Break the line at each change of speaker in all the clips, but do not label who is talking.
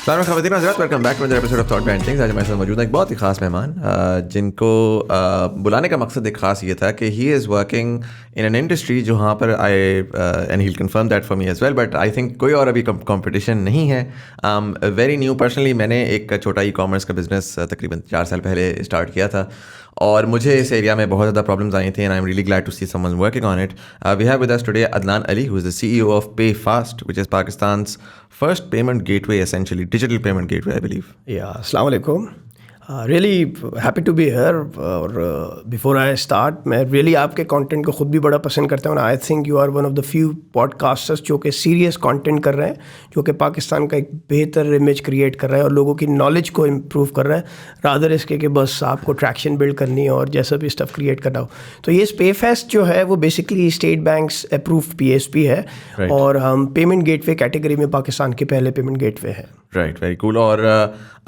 ख़वातीन हज़रात, welcome back to another episode of thought behind things. आज हमारे साथ मौजूद है एक बहुत ही ख़ास मेहमान जिनको बुलाने का मकसद एक ख़ास ये था कि he is working in an industry जहाँ पर I and he will confirm that for me as well, but I think कोई और अभी कंपटीशन नहीं है। Very new. पर्सनली मैंने एक छोटा ई कॉमर्स का बिज़नेस तकरीबन 4 साल पहले स्टार्ट किया था और मुझे इस एरिया में बहुत ज़्यादा प्रॉब्लम्स आई थी and I am really glad to see someone working on it. We have with us today Adnan Ali, who is the CEO of PayFast, which is Pakistan's first payment gateway, essentially digital payment gateway, I believe.
Yeah, Assalamu alaikum. Really happy to be here. और before I start, मैं really आपके content को खुद भी बड़ा पसंद करता हूँ. I think you are one of the few podcasters जो कि serious content कर रहे हैं, जो कि पाकिस्तान का एक बेहतर image create कर रहा है और लोगों की knowledge को improve कर रहा है, rather इसके कि बस आपको traction build करनी है और जैसा भी stuff create करना हो. तो ये PayFast जो है वो basically State Bank's approved PSP है और हम payment gateway category में पाकिस्तान के पहले payment gateway है.
Right, very cool. और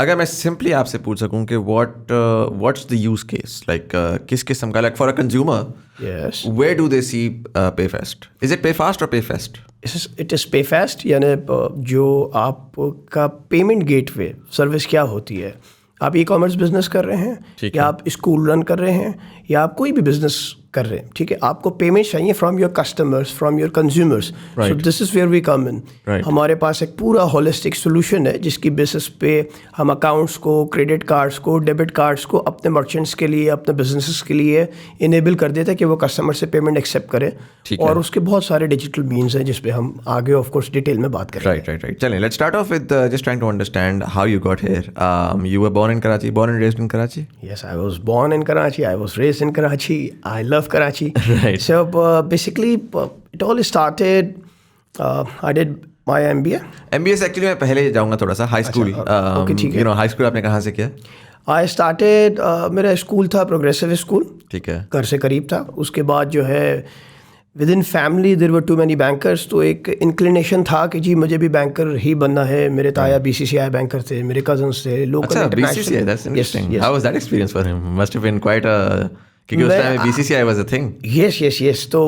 अगर मैं सिंपली आपसे पूछ सकूं कि what's the use case, like किस किस्म का, like for a consumer,
yes,
where do they see PayFast? Is it PayFast or PayFast?
It is PayFast, यानी जो आपका पेमेंट गेटवे सर्विस क्या होती है. आप ई कॉमर्स बिजनेस कर रहे हैं या आप स्कूल रन कर रहे हैं या आप कोई भी बिजनेस कर रहे हैं, ठीक है, आपको पेमेंट चाहिए from your customers, from your consumers. So this is where we come in. हमारे पास एक पूरा होलिस्टिक सोल्यूशन है जिसकी बेसिस पे हम अकाउंट्स को, क्रेडिट कार्ड्स को, डेबिट कार्ड्स को अपने मर्चेंट्स के लिए, अपने बिजनेसेस के लिए इनेबल कर देते हैं कि वो कस्टमर से पेमेंट एक्सेप्ट करें. और उसके बहुत सारे डिजिटल मीन्स हैं जिस पे हम आगे ऑफ कोर्स डिटेल में बात करेंगे.
राइट. चलें, let's start off with just trying to understand how you got here. You were born in Karachi, born and raised in Karachi?
Yes, I was born in Karachi. I was raised in Karachi. I love Karachi.
Right.
So basically, it all started. I did my MBA.
MBA से actually मैं पहले जाऊँगा थोड़ा सा high school.
ठीक है.
High school आपने कहाँ से किया?
I started मेरा स्कूल था प्रोग्रेसिव स्कूल.
ठीक है.
घर से करीब था. उसके बाद जो है within family there were too many bankers. तो एक इंक्लिनेशन था कि जी मुझे भी बैंकर ही बनना है. मेरे ताया BCCI बैंकर थे, मेरे कजन्स थे, local
BCCI, that's interesting. How was that experience for him? Must have been quite a, क्योंकि उस time BCCI was a thing.
Yes. तो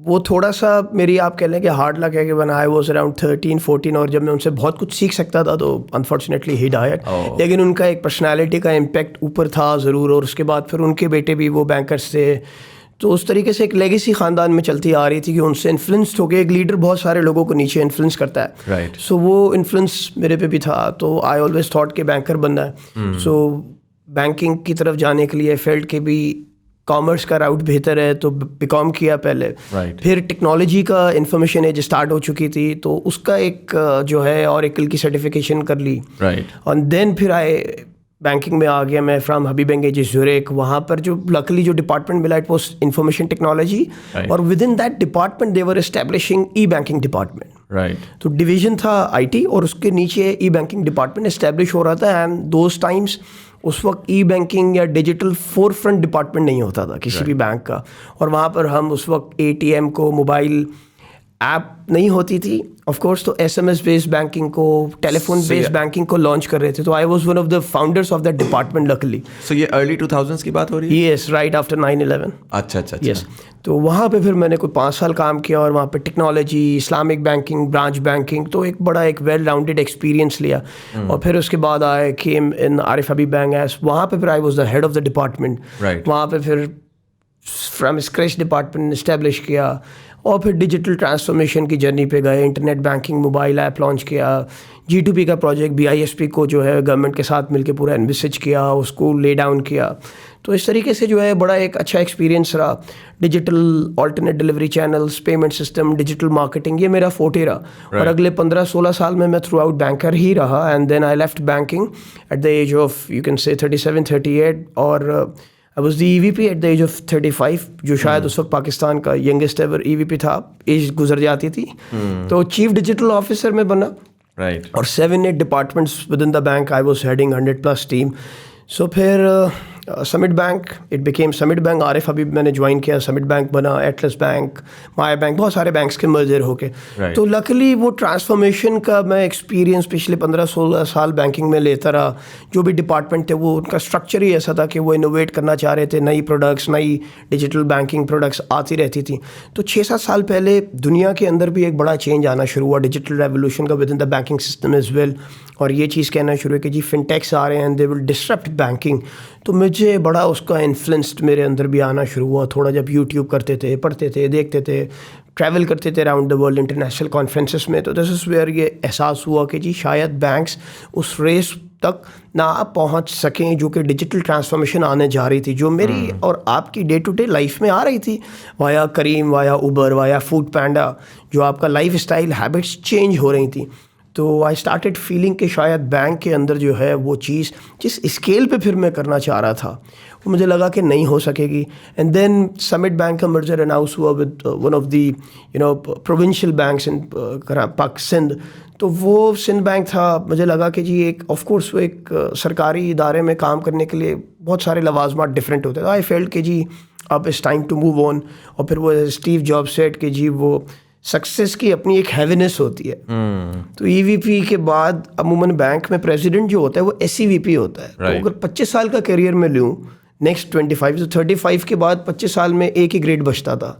वो थोड़ा सा मेरी आप कह लें कि हार्ड लग है कि when I was around 13-14 और जब मैं उनसे बहुत कुछ सीख सकता था तो अनफॉर्चुनेटली ही डायट. लेकिन उनका एक पर्सनैलिटी का इम्पैक्ट ऊपर था ज़रूर. और उसके बाद फिर उनके बेटे भी वो बैंकर्स थे. तो उस तरीके से एक लेगेसी ख़ानदान में चलती आ रही थी कि उनसे इन्फ्लुएंस्ड हो गए. एक लीडर बहुत सारे लोगों को नीचे इन्फ्लुएंस करता है.
राइट.
सो वो इन्फ्लुएंस मेरे पे भी था. तो आई ऑलवेज थॉट कि बैंकर बनना है. सो बैंकिंग की तरफ जाने के लिए फेल्ट के भी कॉमर्स का राउट बेहतर है तो बीकॉम किया पहले. फिर टेक्नोलॉजी का इंफॉर्मेशन एज स्टार्ट हो चुकी थी तो उसका एक जो है ऑरेकल की सर्टिफिकेशन कर ली. और देन फिर आए बैंकिंग में आ गया मैं फ्रॉम हबीबगंज ज़ुरेक. वहाँ पर जो लकली जो डिपार्टमेंट मिला इट वाज इंफॉर्मेशन टेक्नोलॉजी. और with in that department they were establishing E banking department. तो डिवीजन था IT और उसके नीचे ई बैंकिंग डिपार्टमेंट एस्टैब्लिश हो रहा था. एंड दोज टाइम्स उस वक्त ई बैंकिंग या डिजिटल फोर फ्रंट डिपार्टमेंट नहीं होता था किसी भी बैंक का. और वहाँ पर हम उस वक्त ATM को, मोबाइल ऐप नहीं होती थी ऑफ कोर्स, तो SMS बेस्ड बैंकिंग को, टेलीफोन बेस्ड बैंकिंग को लॉन्च कर रहे थे. तो I was one of the founders of that department luckily.
So ये अर्ली 2000s की बात हो रही है?
Yes, right after 9/11.
अच्छा.
यस. तो वहाँ पे फिर मैंने कोई 5 साल काम किया और वहाँ पे technology, Islamic banking, branch banking, तो एक बड़ा एक वेल राउंडेड एक्सपीरियंस लिया. और फिर उसके बाद आई केम इन आरिफ हबीब बैंक एस. वहाँ पे फिर I was the head of the department. वहाँ पे फिर फ्रॉम स्क्रैच डिपार्टमेंट इस्टेब्लिश किया और फिर डिजिटल ट्रांसफॉर्मेशन की जर्नी पे गए. Internet banking, mobile app launch किया. G2P का प्रोजेक्ट BISP को जो है गवर्नमेंट के साथ मिलके पूरा एनविसेज किया, उसको ले डाउन किया. तो इस तरीके से जो है बड़ा एक अच्छा एक्सपीरियंस रहा. Digital alternate delivery channels, payment system, digital marketing, ये मेरा फोटे रहा. और अगले 15-16 साल में मैं थ्रू आउट बैंकर ही रहा. And then I left banking at the age of you can say 37-38 और I was the EVP at the age of 35, जो शायद उस वक्त पाकिस्तान का यंगेस्ट एवर EVP था. एज गुजर जाती थी. तो चीफ डिजिटल ऑफिसर में बना. और 7-8 departments within the bank. I was heading 100+ team. So फिर Summit bank, it became Summit bank. Arif Habib मैंने ज्वाइन किया, समिट बैंक बना, एटलस बैंक, माया बैंक, बहुत सारे बैंक्स के मर्जर होके। तो लकली वो ट्रांसफॉर्मेशन का मैं एक्सपीरियंस पिछले 15-16 साल बैंकिंग में लेता रहा। जो भी डिपार्टमेंट थे वो उनका स्ट्रक्चर ही ऐसा था कि वो इनोवेट करना चाह रहे थे, नई प्रोडक्ट्स, नई डिजिटल बैंकिंग प्रोडक्ट्स आती रहती थी। तो 6-7 साल पहले दुनिया के अंदर भी एक बड़ा चेंज आना शुरू हुआ डिजिटल रेवोल्यूशन का within the banking system as well. और ये चीज़ कहना शुरू है कि जी फिनटेक्स आ रहे हैं and they will disrupt banking. तो मुझे बड़ा उसका इन्फ्लुएंस्ड मेरे अंदर भी आना शुरू हुआ। थोड़ा जब यूट्यूब करते थे, पढ़ते थे, देखते थे, ट्रैवल करते थे around the world international conferences में, तो दिस इज़ वेयर ये एहसास हुआ कि जी शायद बैंक्स उस रेस तक ना पहुंच सकें जो कि डिजिटल ट्रांसफॉर्मेशन आने जा रही थी, जो मेरी और आपकी डे टू डे लाइफ में आ रही थी वाया करीम, वाया उबर, वाया फूड पैंडा, जो आपका लाइफ स्टाइल हैबिट्स चेंज हो रही थी। तो आई स्टार्टेड फीलिंग कि शायद बैंक के अंदर जो है वो चीज़ जिस स्केल पे फिर मैं करना चाह रहा था वो मुझे लगा कि नहीं हो सकेगी। एंड देन समिट बैंक का मर्जर अनाउंस हुआ with one of the provincial banks in पाक सिंध। तो वो सिंध बैंक था। मुझे लगा कि जी एक ऑफ कोर्स वो एक सरकारी इदारे में काम करने के लिए बहुत सारे लवाजमात डिफरेंट होते हैं। आई फेल्ट कि जी अब it's time to move on. और फिर वो स्टीव जॉब्स सेड कि जी वो सक्सेस की अपनी एक हैवीनेस होती है। तो ईवीपी के बाद अमूमन बैंक में प्रेसिडेंट जो होता है वो एसईवीपी होता है। तो अगर 25 साल का करियर में लूँ, नेक्स्ट 25 तो 35 के बाद 25 साल में एक ही ग्रेड बचता था।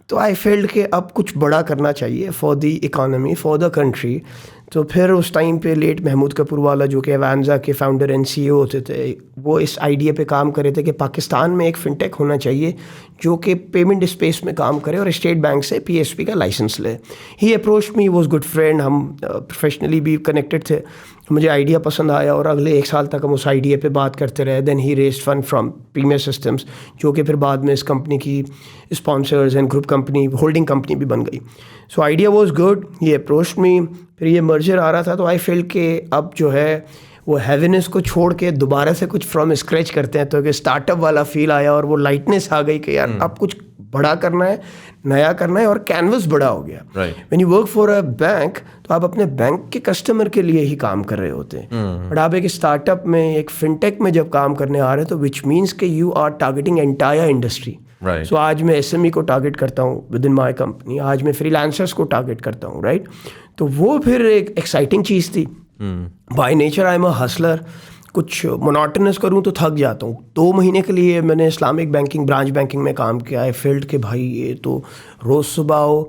तो आई फेल्ड कि अब कुछ बड़ा करना चाहिए for the economy, for the country. तो फिर उस टाइम पे लेट महमूद कपूरवाला जो कि एवांजा के फाउंडर एंड सीईओ होते थे, वो इस आइडिया पे काम कर रहे थे कि पाकिस्तान में एक फिनटेक होना चाहिए जो कि पेमेंट स्पेस में काम करे और स्टेट बैंक से पीएसपी का लाइसेंस ले। He approach me, was good friend, हम प्रोफेशनली भी कनेक्टेड थे। मुझे आइडिया पसंद आया और अगले 1 साल तक हम उस आइडिया पे बात करते रहे। Then he raised fund from premier systems, जो कि फिर बाद में इस कंपनी की sponsors and group company, holding company भी बन गई। So idea was good, he approach me. फिर ये मर्जर आ रहा था तो आई फील कि अब जो है वो हैवीनेस को छोड़ के दोबारा से कुछ फ्रॉम स्क्रैच करते हैं। तो कि स्टार्टअप वाला फील आया और वो लाइटनेस आ गई कि यार अब कुछ बड़ा करना है, नया करना है, और कैनवस बड़ा हो गया। When you work for a bank तो आप अपने बैंक के कस्टमर के लिए ही काम कर रहे होते हैं। बट आप एक स्टार्टअप में, एक फिनटेक में जब काम करने आ रहे हैं तो विच मीन्स कि you are targeting entire industry. So आज मैं एसएमई को टारगेट करता हूँ विद इन माई कंपनी, आज मैं फ्रीलांसर्स को टारगेट करता हूँ, राइट। तो वो फिर एक एक्साइटिंग चीज़ थी। By nature I am a Hustler. कुछ मोनोटोनस करूँ तो थक जाता हूँ। 2 महीने के लिए मैंने इस्लामिक बैंकिंग, ब्रांच बैंकिंग में काम किया। आई फील्ड कि भाई ये तो रोज़ सुबह आओ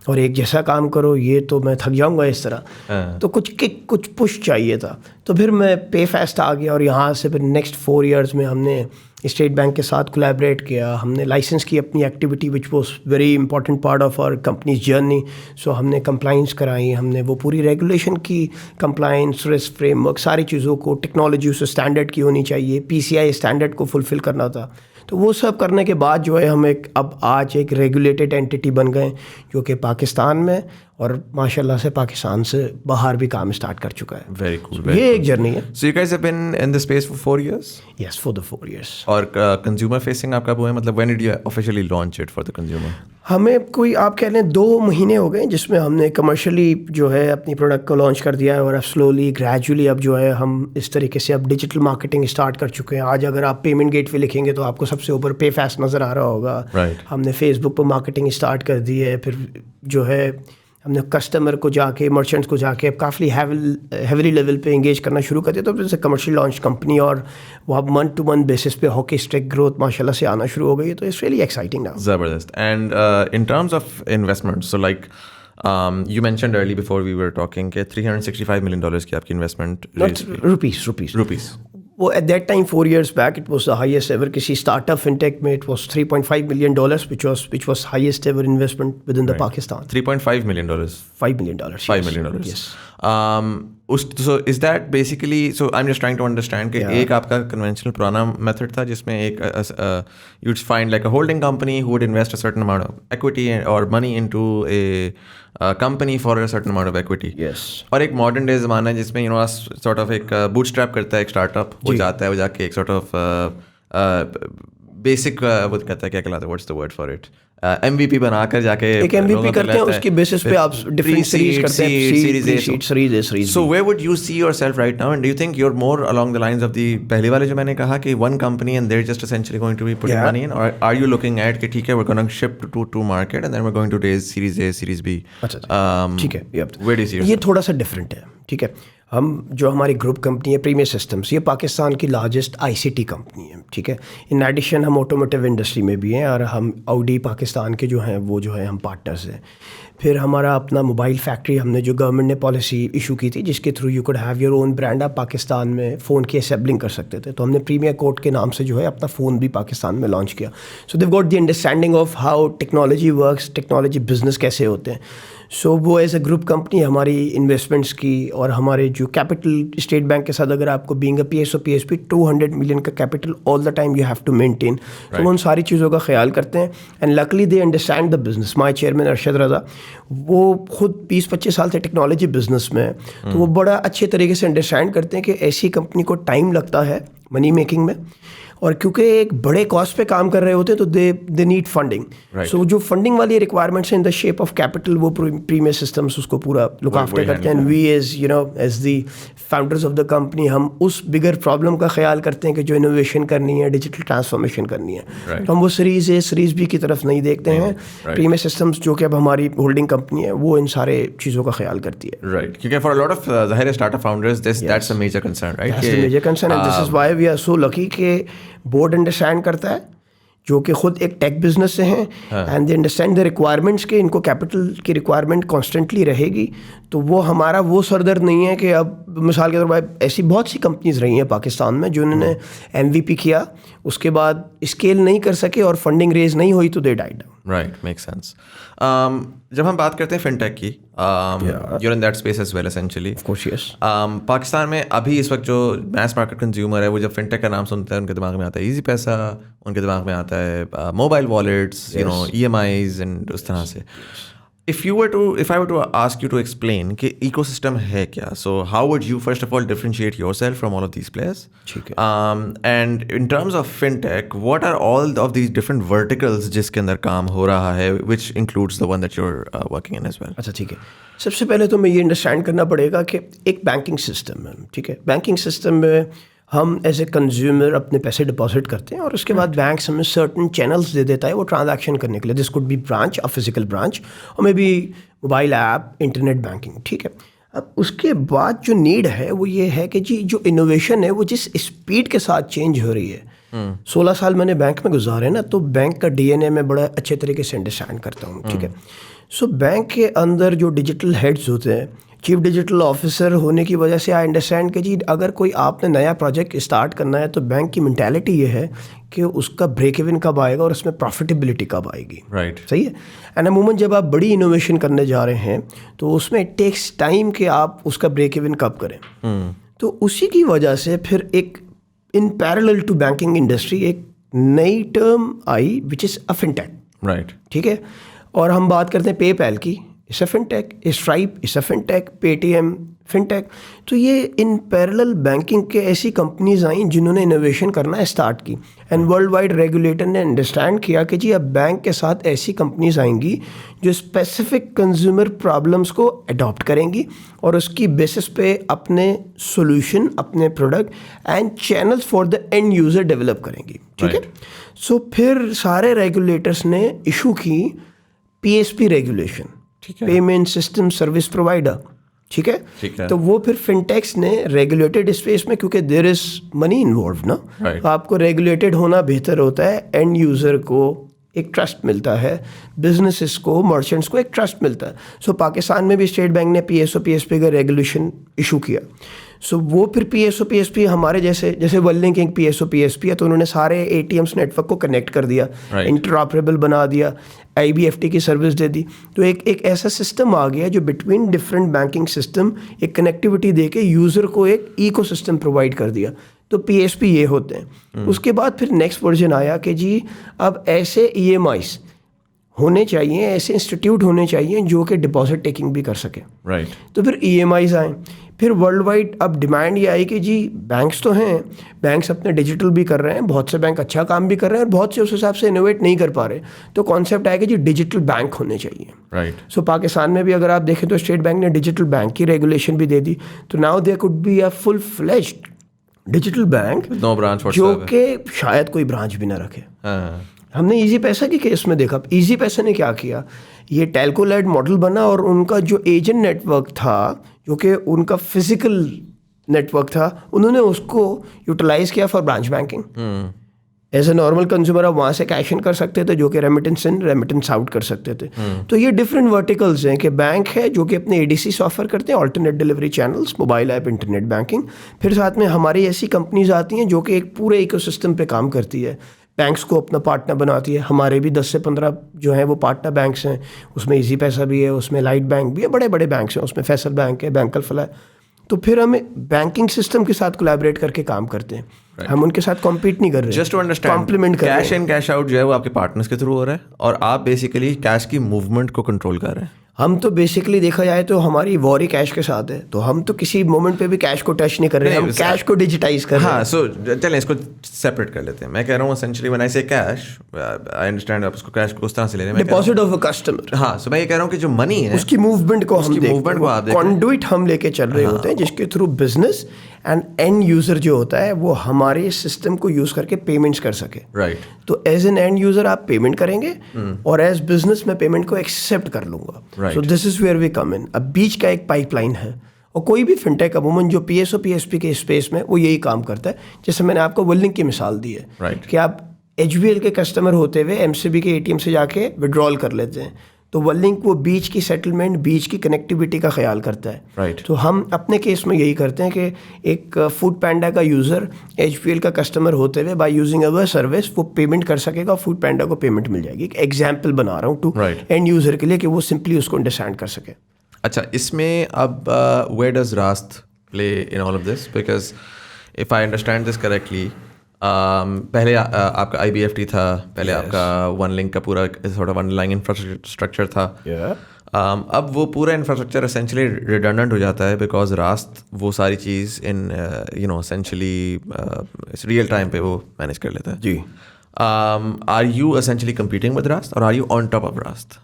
और एक जैसा काम करो, ये तो मैं थक जाऊंगा इस तरह। तो कुछ किक, कुछ पुश चाहिए था। तो फिर मैं पे फेस्ट आ गया और यहाँ से फिर नेक्स्ट 4 इयर्स में हमने स्टेट बैंक के साथ कोलैबोरेट किया। हमने लाइसेंस की अपनी activity which was very important part of our company's journey. So हमने कंप्लाइंस कराई, हमने वो पूरी रेगुलेशन की, कंप्लाइंस, रिस्क फ्रेमवर्क, सारी चीज़ों को, टेक्नोलॉजी उस स्टैंडर्ड की होनी चाहिए, पीसीआई स्टैंडर्ड को फुलफ़िल करना था। तो वो सब करने के बाद जो है हम अब आज एक रेगुलेटेड एंटिटी बन गए जो कि पाकिस्तान में और माशाल्लाह से पाकिस्तान से बाहर भी काम स्टार्ट कर चुका है।
Very cool.
ये एक जर्नी है।
So you guys have been in the space for 4 years?
Yes, for the 4 years।
और कंज्यूमर फेसिंग आपका वो है, मतलब when did you officially launch it for the consumer?
हमें कोई आप कह लें 2 महीने हो गए जिसमें हमने कमर्शियली जो है अपनी प्रोडक्ट को लॉन्च कर दिया है। और अब स्लोली ग्रेजुअली अब जो है हम इस तरीके से अब डिजिटल मार्केटिंग स्टार्ट कर चुके हैं। आज अगर आप पेमेंट गेटवे लिखेंगे तो आपको सबसे ऊपर पे फेस्ट नज़र आ रहा होगा। हमने फेसबुक पर मार्केटिंग स्टार्ट कर दी है। फिर जो है हमने कस्टमर को जाके, मर्चेंट्स को जाके अब काफ़ी हैवीली लेवल पे एंगेज करना शुरू कर दिया। तो जैसे कमर्शियल लॉन्च कंपनी और वो अब मंथ टू मंथ बेसिस पे हॉकी स्टिक ग्रोथ माशाल्लाह से आना शुरू हो गई। तो इट्स रियली एक्साइटिंग नाउ।
ज़बरदस्त। And in terms of investment, so like you mentioned early before we were talking कि $365 million की आपकी इन्वेस्टमेंट,
रुपीस। वो at that time 4 years back it was the highest ever किसी startup fintech में। it was $3.5 million which was highest ever investment within the Pakistan।
$3.5 million?
$5 million।
$5 million,
yes।
So is that basically, so I'm just trying to understand कि एक आपका conventional पुराना method था जिसमें एक you'd find like a holding company who would invest a certain amount of equity or money into a company for a certain amount of equity।
yes।
और एक modern day ज़माना है जिसमें sort of एक bootstrap करता है एक startup, वो जाता है, वो जाके एक sort of basic वो कहता है, क्या कहलाता है, what's the word for it, MVP बनाकर जाके
एक MVP करते हैं, उसकी बेसिस पे आप डिफरेंट सीरीज करते हैं, series.
So where would you see yourself right now, and do you think you're more along the lines of the पहले वाले जो मैंने कहा कि one company and they're just essentially going to be putting money in, or are you looking at कि ठीक है we're going to ship to market and then we're going to raise Series A, Series B?
अच्छा, ठीक है,
where do you see yourself?
ये थोड़ा सा different है, ठीक है। हम जो हमारी ग्रुप कंपनी है प्रीमियर सिस्टम्स, ये पाकिस्तान की लार्जेस्ट ICT कंपनी है, ठीक है। इन एडिशन हम ऑटोमोटिव इंडस्ट्री में भी हैं और हम ऑडी पाकिस्तान के जो हैं वो जो है हम पार्टनर्स हैं। फिर हमारा अपना मोबाइल फैक्ट्री, हमने जो गवर्नमेंट ने पॉलिसी इशू की थी जिसके through you could have your own brand, आप पाकिस्तान में फ़ोन की असेंबलिंग कर सकते थे, तो हमने प्रीमियर कोड के नाम से जो है अपना फ़ोन भी पाकिस्तान में लॉन्च किया। So they got the understanding of how technology works, technology business कैसे होते हैं। सो वो एज अ ग्रुप कंपनी हमारी इन्वेस्टमेंट्स की और हमारे जो कैपिटल स्टेट बैंक के साथ, अगर आपको being a PSO PSP 200 million का capital all the time you have to maintain, तो वो उन सारी चीज़ों का ख्याल करते हैं। And luckily they understand the business. My chairman Arshad Raza वो खुद 20-25 साल से टेक्नोलॉजी बिजनेस में है, तो वो बड़ा अच्छे तरीके से अंडरस्टैंड करते हैं कि ऐसी कंपनी को टाइम लगता है मनी मेकिंग में, और क्योंकि एक बड़े कॉस्ट पे काम कर रहे होते हैं तो दे नीड फंडिंग। सो जो फंडिंग वाली रिक्वायरमेंट्स हैं in the shape of capital, वो प्रीमियर सिस्टम्स उसको पूरा लुक आफ्टर करते हैं। We as as the founders of the company, हम उस बिगर प्रॉब्लम का ख्याल करते हैं कि जो इनोवेशन करनी है, डिजिटल ट्रांसफॉर्मेशन करनी है, तो हम वो सीरीज ए सीरीज बी की तरफ नहीं देखते हैं। प्रीमियर सिस्टम्स जो कि अब हमारी होल्डिंग कंपनी है, वो इन सारे चीज़ों का ख्याल करती है।
राइट, क्योंकि फॉर अ लॉट ऑफ ज़ाहिर startup founders that's a major concern, right?
That's the major concern and this is why we are so lucky कि बोर्ड अंडरस्टैंड करता है, जो कि खुद एक टेक बिजनेस से हैं, and they understand the requirements के इनको कैपिटल की रिक्वायरमेंट कॉन्स्टेंटली रहेगी। तो वो हमारा वो सरदर्द नहीं है कि अब मिसाल के तौर पर ऐसी बहुत सी कंपनीज रही हैं पाकिस्तान में जिन्होंने MVP किया, उसके बाद स्केल नहीं कर सके और फंडिंग रेज नहीं हुई तो they died down.
Right, make sense. जब हम बात करते हैं फिनटेक की, you're in that space as well essentially.
Of course, yes.
Pakistan में अभी इस वक्त जो मैस मार्केट कंज्यूमर है, वो जब फिनटेक का नाम सुनता है उनके दिमाग में आता है इजी पैसा, उनके दिमाग में आता है मोबाइल वॉलेट्स, EMIs एंड उस तरह से। If I were to ask you to explain कि ecosystem है क्या, so how would you first of all differentiate yourself from all of these players?
ठीक है।
And in terms of fintech, what are all of these different verticals जिसके अंदर काम हो रहा है, which includes the one that you're working in as well?
अच्छा, ठीक है। सबसे पहले तो मैं ये अंडरस्टैंड करना पड़ेगा कि एक बैंकिंग सिस्टम है, ठीक है। बैंकिंग सिस्टम में हम एज ए कंज्यूमर अपने पैसे डिपॉजिट करते हैं और उसके बाद बैंक हमें सर्टन चैनल्स दे देता है वो ट्रांजैक्शन करने के लिए। This could be branch, a physical branch, और maybe mobile app, internet banking, ठीक है। अब उसके बाद जो नीड है वो ये है कि जी जो इनोवेशन है वो जिस स्पीड के साथ चेंज हो रही है, 16 साल मैंने बैंक में गुजारे ना, तो बैंक का DNA मैं बड़ा अच्छे तरीके से अंडरस्टैंड करता हूँ, ठीक है। सो बैंक के अंदर जो डिजिटल हेड्स होते हैं, चीफ डिजिटल ऑफिसर होने की वजह से आई अंडरस्टैंड कि जी अगर कोई आपने नया प्रोजेक्ट स्टार्ट करना है तो बैंक की मेंटालिटी ये है कि उसका ब्रेक इवन कब आएगा और उसमें प्रॉफिटेबिलिटी कब आएगी।
राइट,
सही है। एंड अमूमन जब आप बड़ी इनोवेशन करने जा रहे हैं तो उसमें इट टेक्स टाइम कि आप उसका ब्रेक इवन कब करें। तो उसी की वजह से फिर एक in parallel to banking industry एक नई टर्म आई which is a fintech.
Right,
ठीक है। और हम बात करते हैं पेपैल की, इस अ फिनटेक, स्ट्राइप इस अ फिनटेक, पेटीएम फिनटेक। तो ये इन पैरेलल बैंकिंग के ऐसी कंपनीज आई जिन्होंने इनोवेशन करना स्टार्ट की, एंड वर्ल्ड वाइड रेगुलेटर ने अंडरस्टैंड किया कि जी अब बैंक के साथ ऐसी कंपनीज आएंगी जो स्पेसिफिक कंज्यूमर प्रॉब्लम्स को अडॉप्ट करेंगी और उसकी बेसिस पे अपने सॉल्यूशन, अपने product and channels for the end user develop करेंगी, ठीक है। सो फिर सारे रेगुलेटर्स ने इशू की PSP regulation, payment system service provider, ठीक है। तो वो फिर फिनटेक्स ने रेगुलेटेड स्पेस में, क्योंकि देयर इज मनी इन्वॉल्व ना, तो आपको रेगुलेटेड होना बेहतर होता है। एंड यूज़र को एक ट्रस्ट मिलता है, बिजनेसेस को, मर्चेंट्स को एक ट्रस्ट मिलता है। सो पाकिस्तान में भी स्टेट बैंक ने PSO PSP का रेगुलेशन इशू किया। सो वो फिर PSO PSP हमारे जैसे वर्ल्ड लिंकिंग PSO PSP है, तो उन्होंने सारे ATMs नेटवर्क को कनेक्ट कर दिया, इंटरऑपरेबल बना दिया, IBFT की सर्विस दे दी। तो एक ऐसा सिस्टम आ गया जो बिटवीन डिफरेंट बैंकिंग सिस्टम एक कनेक्टिविटी दे के यूज़र को एक इकोसिस्टम प्रोवाइड कर दिया। तो PSP ये होते हैं। उसके बाद फिर नेक्स्ट वर्जन आया कि जी अब ऐसे EMIs होने चाहिए, ऐसे इंस्टीट्यूट होने चाहिए जो कि डिपॉजिट टेकिंग भी कर सके।
राइट।
तो फिर EMIs आए, फिर वर्ल्ड वाइड अब डिमांड ये आई कि जी बैंक्स तो हैं, बैंक्स अपने डिजिटल भी कर रहे हैं, बहुत से बैंक अच्छा काम भी कर रहे हैं और बहुत से उस हिसाब से इनोवेट नहीं कर पा रहे, तो कॉन्सेप्ट आया कि जी डिजिटल बैंक होने चाहिए।
राइट।
सो पाकिस्तान में भी अगर आप देखें तो स्टेट बैंक ने डिजिटल बैंक की रेगुलेशन भी दे दी, तो now there could be a full fledged digital bank
no branch
जो कि शायद कोई ब्रांच भी ना रखे। हमने इजी पैसा के केस में देखा, इजी पैसा ने क्या किया, ये टेल्को लेड मॉडल बना और उनका जो एजेंट नेटवर्क था जो कि उनका फिजिकल नेटवर्क था, उन्होंने उसको यूटिलाइज किया for branch banking. As a normal consumer आप वहाँ से कैश इन कर सकते थे, जो कि रेमिटेंस इन रेमिटेंस आउट कर सकते थे। तो ये डिफरेंट वर्टिकल्स हैं कि बैंक है जो कि अपने एडीसी ऑफर करते हैं, alternate delivery channels, mobile app, internet banking. फिर साथ में हमारी ऐसी कंपनीज आती हैं जो कि एक पूरे इकोसिस्टम पे काम करती है, बैंक्स को अपना पार्टनर बनाती है। हमारे भी 10 से 15 जो हैं वो पार्टनर बैंक्स हैं, उसमें इजी पैसा भी है, उसमें लाइट बैंक भी है, बड़े बड़े बैंक्स हैं, उसमें फैसल बैंक है, बैंक अल्फला है। तो फिर हमें बैंकिंग सिस्टम के साथ कोलैबोरेट करके काम करते हैं। हम उनके साथ कॉम्पीट नहीं कर रहे,
जस्ट टू अंडरस्टैंड,
कॉम्प्लीमेंट कर रहे हैं।
कैश इन कैश आउट जो है वो आपके पार्टनर्स के थ्रू हो रहा है और आप बेसिकली कैश की मूवमेंट को कंट्रोल कर रहे हैं।
हम तो बेसिकली देखा जाए तो हमारी वॉर ही कैश के साथ है, तो हम तो किसी मोमेंट पे भी कैश को टच नहीं कर रहे हैं, हम कैश को डिजिटाइज कर रहे हैं।
हाँ, सो चलें इसको सेपरेट कर लेते हैं। मैं कह रहा हूँ एसेंशियली व्हेन आई से कैश, आई अंडरस्टैंड आप उसको कैश को उस तरह से ले रहे हैं,
डिपॉजिट ऑफ अ कस्टमर।
हाँ, सो मैं ये कह रहा हूँ कि जो मनी है
उसकी मूवमेंट को हम
मूवमेंट को आप
कॉन्डुइट हम लेके चल रहे होते हैं, जिसके through business and and user जो होता है वो हमारे सिस्टम को यूज करके पेमेंट्स कर सके।
राइट।
तो एज एन एंड यूजर आप पेमेंट करेंगे और एज बिजनेस में पेमेंट को एक्सेप्ट कर लूंगा। So this is where we come in. अब बीच का एक पाइपलाइन है और कोई भी फिनटेक अमूमन जो पीएसओ पीएसपी के स्पेस में वो यही काम करता है। जैसे मैंने आपको वॉलिंक की मिसाल दी है,
Right.
कि आप एचबीएल के कस्टमर होते हुए एमसीबी के एटीएम से जाके विड्रॉल कर लेते हैं, तो वॉलिंक वो बीच की सेटलमेंट, बीच की कनेक्टिविटी का ख्याल करता है।
Right.
तो हम अपने केस में यही करते हैं कि एक फूड पैंडा का यूज़र एचपीएल का कस्टमर होते हुए बाय यूजिंग अवर सर्विस वो पेमेंट कर सकेगा, फूड पैंडा को पेमेंट मिल जाएगी। एक एग्जाम्पल बना रहा हूँ टू एंड यूज़र के लिए कि वो सिंपली उसको अंडरस्टैंड कर सके।
अच्छा, इसमें अब वेयर डज रास्त play in all of this? Because if I understand this correctly, पहले आपका IBFT था, पहले आपका वन लिंक का पूरा सॉर्ट ऑफ अंडरलाइंग इंफ्रास्ट्रक्चर था। अब वो पूरा इंफ्रास्ट्रक्चर एसेंशियली रिडंडेंट हो जाता है बिकॉज रास्त वो सारी चीज़ इन एसेंशियली रियल टाइम पे वो मैनेज कर लेता है।
जी।
Are you essentially competing with Raast और are you on top of Raast?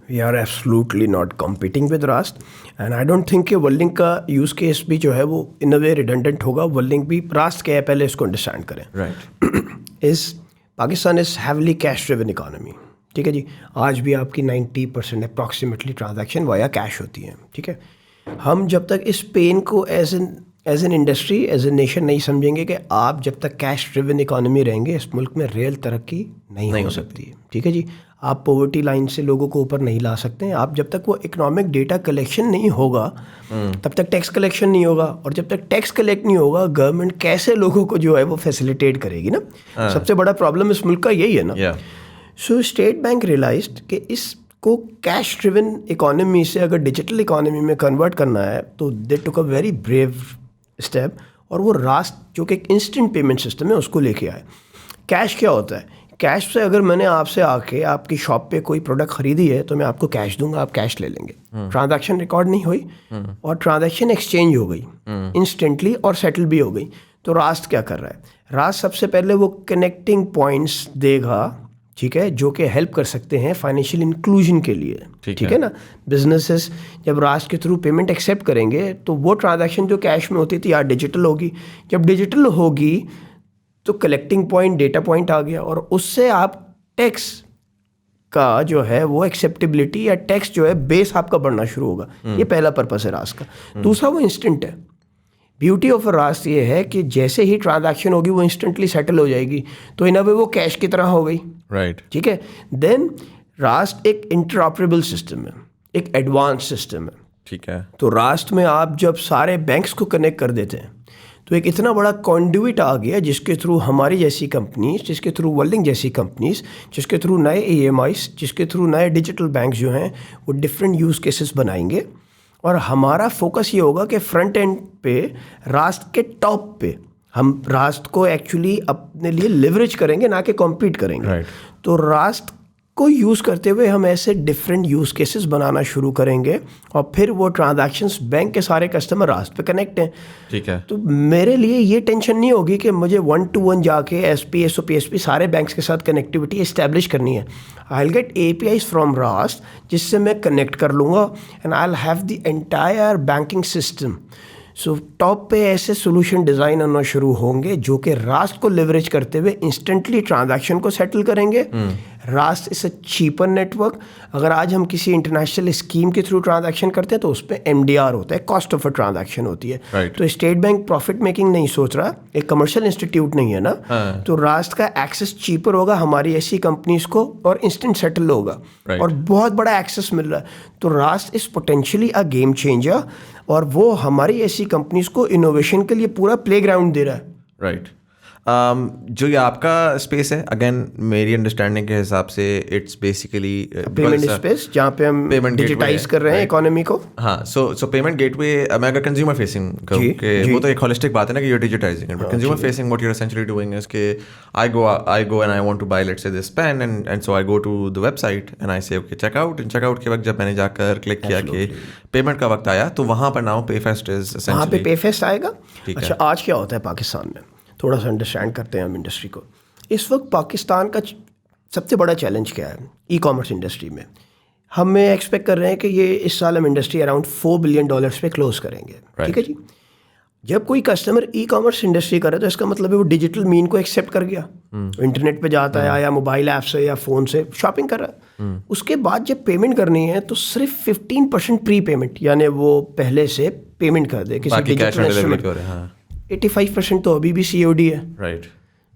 We are absolutely not competing with Rust, and I don't think कि वर्लिंक का यूज़ केस भी जो है वो इन अ वे रिडंडेंट होगा। वर्लिंक भी रास्ट क्या है पहले इसको अंडरस्टैंड करें।
राइट।
इस Pakistan is heavily cash driven economy, ठीक है जी। आज भी आपकी 90% अप्रॉक्सीमेटली ट्रांजैक्शन वाया कैश होती हैं, ठीक है। हम जब तक इस पेन को as an industry, as a nation नहीं समझेंगे कि आप जब तक कैश ड्रिवन इकोनॉमी रहेंगे इस मुल्क में रियल तरक्की नहीं हो सकती, ठीक है जी। आप पॉवर्टी लाइन से लोगों को ऊपर नहीं ला सकते हैं। आप जब तक वो इकोनॉमिक डेटा कलेक्शन नहीं होगा तब तक टैक्स कलेक्शन नहीं होगा, और जब तक टैक्स कलेक्ट नहीं होगा गवर्नमेंट कैसे लोगों को जो है वो फैसिलिटेट करेगी ना। सबसे बड़ा प्रॉब्लम इस मुल्क का यही है ना। सो स्टेट बैंक रियलाइज्ड कि इसको कैश ड्रिवन इकोनॉमी से अगर डिजिटल इकोनॉमी में कन्वर्ट करना है तो दे टुक अ वेरी ब्रेव स्टेप, और वो रास्त जो कि एक इंस्टेंट पेमेंट सिस्टम है उसको लेके आए। कैश क्या होता है? कैश से अगर मैंने आपसे आके आपकी शॉप पे कोई प्रोडक्ट खरीदी है तो मैं आपको कैश दूंगा, आप कैश ले लेंगे। ट्रांजैक्शन रिकॉर्ड नहीं हुई और ट्रांजैक्शन एक्सचेंज हो गई इंस्टेंटली और सेटल भी हो गई। तो रास्त क्या कर रहा है? रास्त सबसे पहले वो कनेक्टिंग पॉइंट्स देगा, ठीक है, जो कि हेल्प कर सकते हैं फाइनेंशियल इंक्लूजन के लिए, ठीक है ना। बिजनेसेस जब रास्त के थ्रू पेमेंट एक्सेप्ट करेंगे तो वो ट्रांजैक्शन जो कैश में होती थी यार डिजिटल होगी। जब डिजिटल होगी तो कलेक्टिंग पॉइंट, डेटा पॉइंट आ गया, और उससे आप टैक्स का जो है वो एक्सेप्टेबिलिटी या टैक्स जो है बेस आपका बढ़ना शुरू होगा। ये पहला पर्पस है रास्त का। दूसरा वो इंस्टेंट है। ब्यूटी ऑफ रास्त ये है कि जैसे ही ट्रांजैक्शन होगी वो इंस्टेंटली सेटल हो जाएगी, तो इन अ वे वो कैश की तरह हो गई,
राइट,
ठीक है। देन रास्त एक इंटरऑपरेबल सिस्टम है, एक एडवांस सिस्टम है,
ठीक है।
तो रास्त में आप जब सारे बैंक्स को कनेक्ट कर देते हैं तो एक इतना बड़ा कॉन्ड्यूइट आ गया जिसके थ्रू हमारी जैसी कंपनीज, जिसके थ्रू वर्लिंग जैसी कंपनीज, जिसके थ्रू नए EMIs, जिसके थ्रू नए डिजिटल बैंक जो हैं वो डिफरेंट यूज़ केसेस बनाएंगे। और हमारा फोकस ये होगा कि फ्रंट एंड पे रास्त के टॉप पे हम रास्त को एक्चुअली अपने लिए लिवरेज करेंगे, ना कि कॉम्पीट करेंगे।
Right.
तो रास्त को यूज़ करते हुए हम ऐसे डिफरेंट यूज़ केसेस बनाना शुरू करेंगे और फिर वो ट्रांजैक्शंस बैंक के सारे कस्टमर रास्त पे कनेक्ट हैं।
ठीक है।
तो मेरे लिए ये टेंशन नहीं होगी कि मुझे 1-to-1 जाके SP SO PSP सारे बैंक्स के साथ कनेक्टिविटी इस्टेब्लिश करनी है। I will get APIs from रास्त जिससे मैं कनेक्ट कर लूँगा and I will have the entire banking system. So top पे ऐसे सोल्यूशन डिज़ाइन होना शुरू होंगे जो कि रास्ट को लेवरेज करते हुए इंस्टेंटली ट्रांजैक्शन को सेटल करेंगे। Rust is a cheaper network. अगर आज हम किसी इंटरनेशनल स्कीम के थ्रू ट्रांजैक्शन करते हैं तो उस पर MDR होता है, कॉस्ट ऑफ अ ट्रांजैक्शन होती है।
Right.
तो स्टेट बैंक प्रॉफिट मेकिंग नहीं सोच रहा, एक कमर्शियल इंस्टीट्यूट नहीं है ना। तो रास्ट का एक्सेस चीपर होगा हमारी ऐसी कंपनीज को और इंस्टेंट सेटल होगा।
Right.
और बहुत बड़ा एक्सेस मिल रहा है। तो Rust is potentially a game changer और वो हमारी ऐसी कंपनीज को इनोवेशन के लिए पूरा प्लेग्राउंड दे रहा है।
राइट। जो ये आपका स्पेस है, अगेन मेरी अंडरस्टैंडिंग के हिसाब से इट्स बेसिकली
पेमेंट स्पेस जहाँ पे हम
Payment
डिजिटाइज
gateway
कर रहे हैं इकोनॉमी को।
हाँ, सो पेमेंट गेटवे मैं अगर कंज्यूमर फेसिंग कहूँ कि वो तो एक होलिस्टिक बात है ना कि you're digitizing it, but consumer facing what you are essentially doing is कि I go and I want to buy let's say this pen and so I go to the website and I say okay checkout के वक्त जब मैंने जाकर click किया कि payment का वक्त आया तो वहाँ पर नाउ पेफेस्ट इज
वहाँ पे
एसेंशियली।
पेफेस्ट आएगा।
ठीक है।
अच्छा, आज क्या होता है पाकिस्तान में, थोड़ा सा अंडरस्टैंड करते हैं हम इंडस्ट्री को। इस वक्त पाकिस्तान का सबसे बड़ा चैलेंज क्या है ई-कॉमर्स इंडस्ट्री में? हमें एक्सपेक्ट कर रहे हैं कि ये इस साल हम इंडस्ट्री अराउंड $4 बिलियन पे क्लोज करेंगे। ठीक है जी। जब कोई कस्टमर ई-कॉमर्स इंडस्ट्री करे तो इसका मतलब है वो डिजिटल मीन को एक्सेप्ट कर गया, इंटरनेट पे जाता है या मोबाइल ऐप से या फ़ोन से शॉपिंग कर रहा है। उसके बाद जब पेमेंट करनी है तो सिर्फ 15% प्री पेमेंट, यानी वो पहले से पेमेंट कर दे किसी
बाकी cash
digital
on delivery
instrument.
हो रहे हैं।
85% तो अभी भी COD है।
राइट।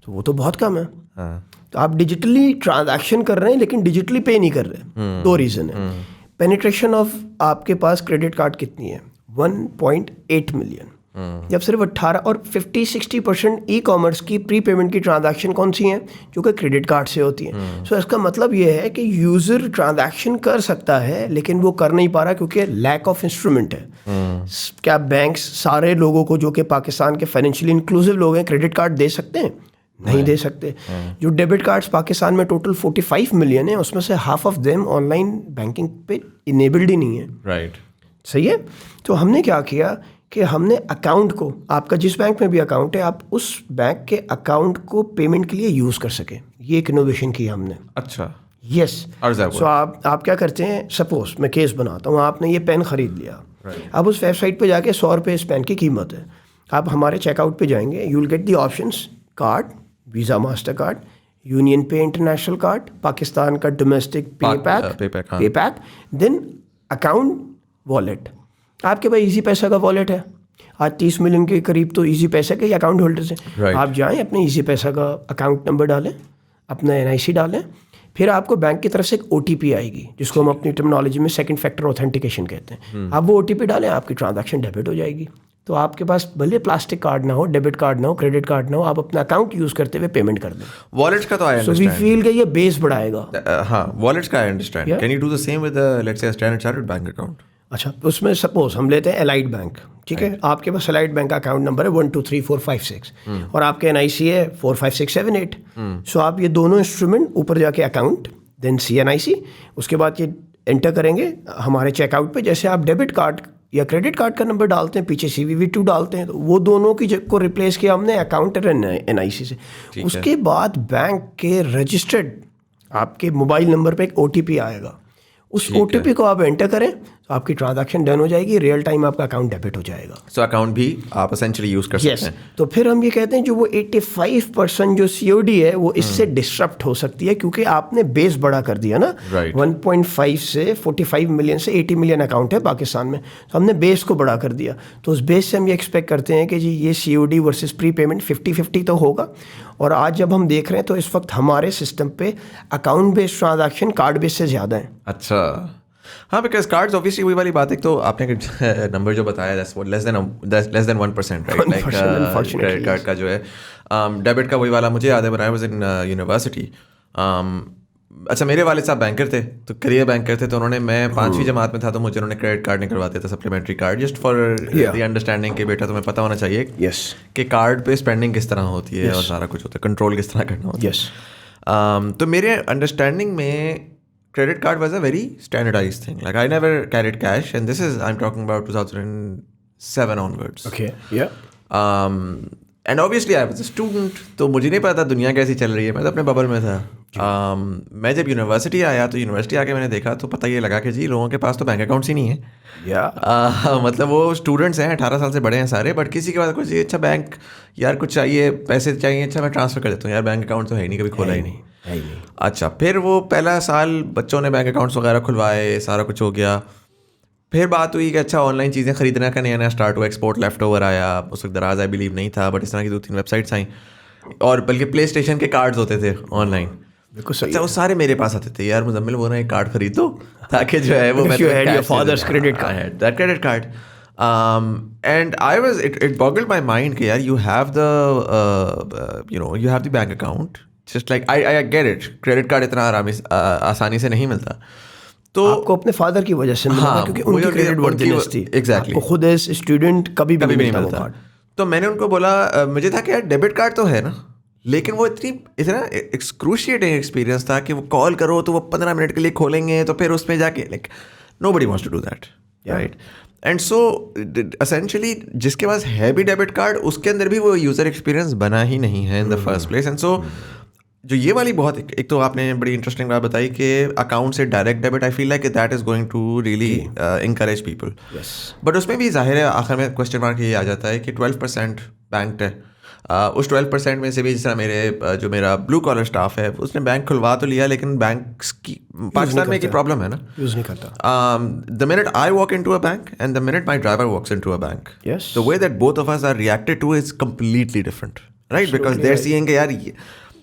तो वो तो बहुत कम है।
हाँ।
तो आप डिजिटली ट्रांजैक्शन कर रहे हैं लेकिन डिजिटली पे नहीं कर रहे। दो रीज़न है। पेनिट्रेशन ऑफ आपके पास क्रेडिट कार्ड कितनी है? 1.8 मिलियन। जब सिर्फ 18 और 50-60% ई-कॉमर्स की प्री पेमेंट की ट्रांजैक्शन कौन सी हैं? जो कि क्रेडिट कार्ड से होती हैं। सो इसका मतलब ये है कि यूज़र ट्रांजैक्शन कर सकता है लेकिन वो कर नहीं पा रहा क्योंकि लैक ऑफ इंस्ट्रूमेंट है। क्या बैंक्स सारे लोगों को जो कि पाकिस्तान के फाइनेंशियली इंक्लूसिव लोग हैं क्रेडिट कार्ड दे सकते हैं? नहीं दे सकते। जो डेबिट कार्ड्स पाकिस्तान में टोटल 45 मिलियन है उसमें से half of them online banking पे इनेबल्ड ही नहीं है।
राइट।
सही है। तो हमने क्या किया कि हमने अकाउंट को, आपका जिस बैंक में भी अकाउंट है आप उस बैंक के अकाउंट को पेमेंट के लिए यूज़ कर सकें। ये एक इनोवेशन की हमने।
अच्छा।
यस।
अर्ज़
सो आप क्या करते हैं, सपोज मैं केस बनाता हूँ, आपने ये पेन ख़रीद लिया। अब उस वेबसाइट पे जाके 100 रुपये इस पेन की कीमत है। आप हमारे चेकआउट पे जाएंगे, you will get the options card, visa master card, union पे इंटरनेशनल कार्ड, पाकिस्तान का डोमेस्टिक पेपैक, देन अकाउंट वॉलेट। आपके पास इजी पैसा का वॉलेट है, आज 30 मिलियन के करीब तो इजी पैसा के अकाउंट होल्डर्स हैं। आप जाएं अपने इजी पैसा का अकाउंट नंबर डालें, अपना NIC डालें, फिर आपको बैंक की तरफ से एक OTP आएगी जिसको हम अपनी टर्मिनोलॉजी में सेकंड फैक्टर ऑथेंटिकेशन कहते हैं। आप वो OTP डालें, आपकी ट्रांजैक्शन डेबिट हो जाएगी। तो आपके पास भले प्लास्टिक कार्ड ना हो, डेबिट कार्ड ना हो, क्रेडिट कार्ड ना हो, आप अपना अकाउंट यूज़ करते हुए पेमेंट कर दें।
वॉलेट्स का तो आई
सो वी फील कि ये बेस बढ़ाएगा।
हाँ, वॉलेट्स का I understand. Can you do the same with let's say standard chartered bank account? अच्छा,
उसमें सपोज हम लेते हैं एलाइड बैंक। ठीक है, आपके पास एलाइड बैंक का अकाउंट नंबर है 1 2 3 4 5 6 और आपके NIC है 4 5 6 7 8। सो आप ये दोनों इंस्ट्रूमेंट ऊपर जाके अकाउंट देन CNIC, उसके बाद ये एंटर करेंगे हमारे चेकआउट पे। जैसे आप डेबिट कार्ड या क्रेडिट कार्ड का नंबर डालते हैं, पीछे CVV2 डालते हैं, तो वो दोनों की को रिप्लेस किया हमने अकाउंट और NIC से। उसके बाद बैंक के रजिस्टर्ड आपके मोबाइल नंबर पे एक OTP आएगा। उस OTP को आप एंटर करें तो आपकी ट्रांजैक्शन डन हो जाएगी, रियल टाइम आपका अकाउंट डेबिट हो जाएगा।
सो अकाउंट भी आप एसेंशियली यूज़ कर सकते हैं।
तो फिर हम ये कहते हैं जो वो 85% जो COD है वो इससे डिस्टर्ब हो सकती है क्योंकि आपने बेस बड़ा कर दिया ना। 1.5 से 45 मिलियन से 80 मिलियन अकाउंट है पाकिस्तान में, तो हमने बेस को बड़ा कर दिया। तो उस बेस से हम ये एक्सपेक्ट करते हैं कि जी ये COD वर्सेस प्री पेमेंट 50-50 तो होगा। और आज जब हम देख रहे हैं तो इस वक्त हमारे सिस्टम पे account based transaction card base से ज़्यादा है।
अच्छा। हाँ, बिकॉज कार्ड्स ऑब्वियसली वही वाली बात है। तो आपने नंबर जो बताया less than 1%, right? Like credit card का जो है, डेबिट का वही वाला मुझे याद है, when I was in university. अच्छा, मेरे वाले साहब बैंकर थे, तो करियर बैंकर थे, तो उन्होंने, मैं 5वीं जमात में था तो मुझे उन्होंने क्रेडिट कार्ड निकलवाते थे, supplementary card, just for the understanding के बेटा तुम्हें पता होना चाहिए कि कार्ड पे स्पेंडिंग किस तरह होती है और सारा कुछ होता है, कंट्रोल किस तरह करना होता है। तो मेरे अंडरस्टैंडिंग में credit card was a very standardized thing. Like I never carried cash, and this is I'm talking about 2007 onwards.
Okay, yeah.
And obviously I was a student, तो मुझे नहीं पता दुनिया कैसी चल रही है, मैं तो अपने बबल में था. मैं जब यूनिवर्सिटी आया तो यूनिवर्सिटी आके मैंने देखा तो पता ये लगा कि जी लोगों के पास तो बैंक अकाउंट्स ही नहीं है. मतलब वो स्टूडेंट्स हैं 18 साल से बड़े हैं सारे, बट किसी के पास कुछ अच्छा बैंक यार कुछ चाहिए, पैसे चाहिए, अच्छा मैं ट्रांसफ़र कर देता हूँ यार, बैंक अकाउंट तो है ही नहीं, कभी खोला ही नहीं. अच्छा, फिर वो पहला साल बच्चों ने बैंक अकाउंट्स वगैरह खुलवाए, सारा कुछ हो गया. फिर बात हुई कि अच्छा ऑनलाइन चीज़ें खरीदने का नया स्टार्ट हुआ, एक्सपोर्ट लेफ्ट ओवर आया. उस वक्त दराज आई बिलीव नहीं था, बट इस तरह की 2-3 वेबसाइट्स आई, और बल्कि प्ले स्टेशन के कार्ड्स होते थे ऑनलाइन. अच्छा, वो सारे मेरे पास आते थे, यार मुजम्मिल वो ना एक कार्ड खरीद दो ताकि जो है वो
father's credit card,
that credit card. And I was it boggled my mind कि यार you have the you have the bank account, just like I get it, credit card इतना आसानी से नहीं मिलता. तो
आपको अपने फादर की वजह से मिला, क्योंकि उनकी क्रेडिट वर्दीनेस थी.
एग्जैक्टली,
आपको खुद एज स्टूडेंट कभी भी नहीं मिलता.
तो मैंने उनको बोला, मुझे था कि यार डेबिट कार्ड तो है ना, लेकिन वो इतना एक्सक्रूशिएटिंग एक्सपीरियंस था कि वो कॉल करो तो वो 15 मिनट के लिए खोलेंगे, तो फिर उसमें जाके like nobody wants to do that, right. And so essentially जिसके पास है भी डेबिट कार्ड, उसके अंदर भी वो यूज़र एक्सपीरियंस बना ही नहीं है in the first place. And so जो ये वाली बहुत एक तो आपने बड़ी इंटरेस्टिंग बात बताई कि अकाउंट से direct debit, I feel like that is going to really encourage people. But उसमें भी जाहिर है आखिर में क्वेश्चन मार्क ये आ जाता है कि 12% बैंक्ड है. उस 12% में से भी, जिस तरह जो मेरा ब्लू कॉलर स्टाफ है उसने बैंक खुलवा तो लिया, लेकिन बैंक की पाकिस्तान में एक प्रॉब्लम है ना,
यूज़ नहीं करता.
The minute I walk into a bank and the minute my driver walks into a bank, the way that both of us are reacted to is completely different, right. Because they are seeing यार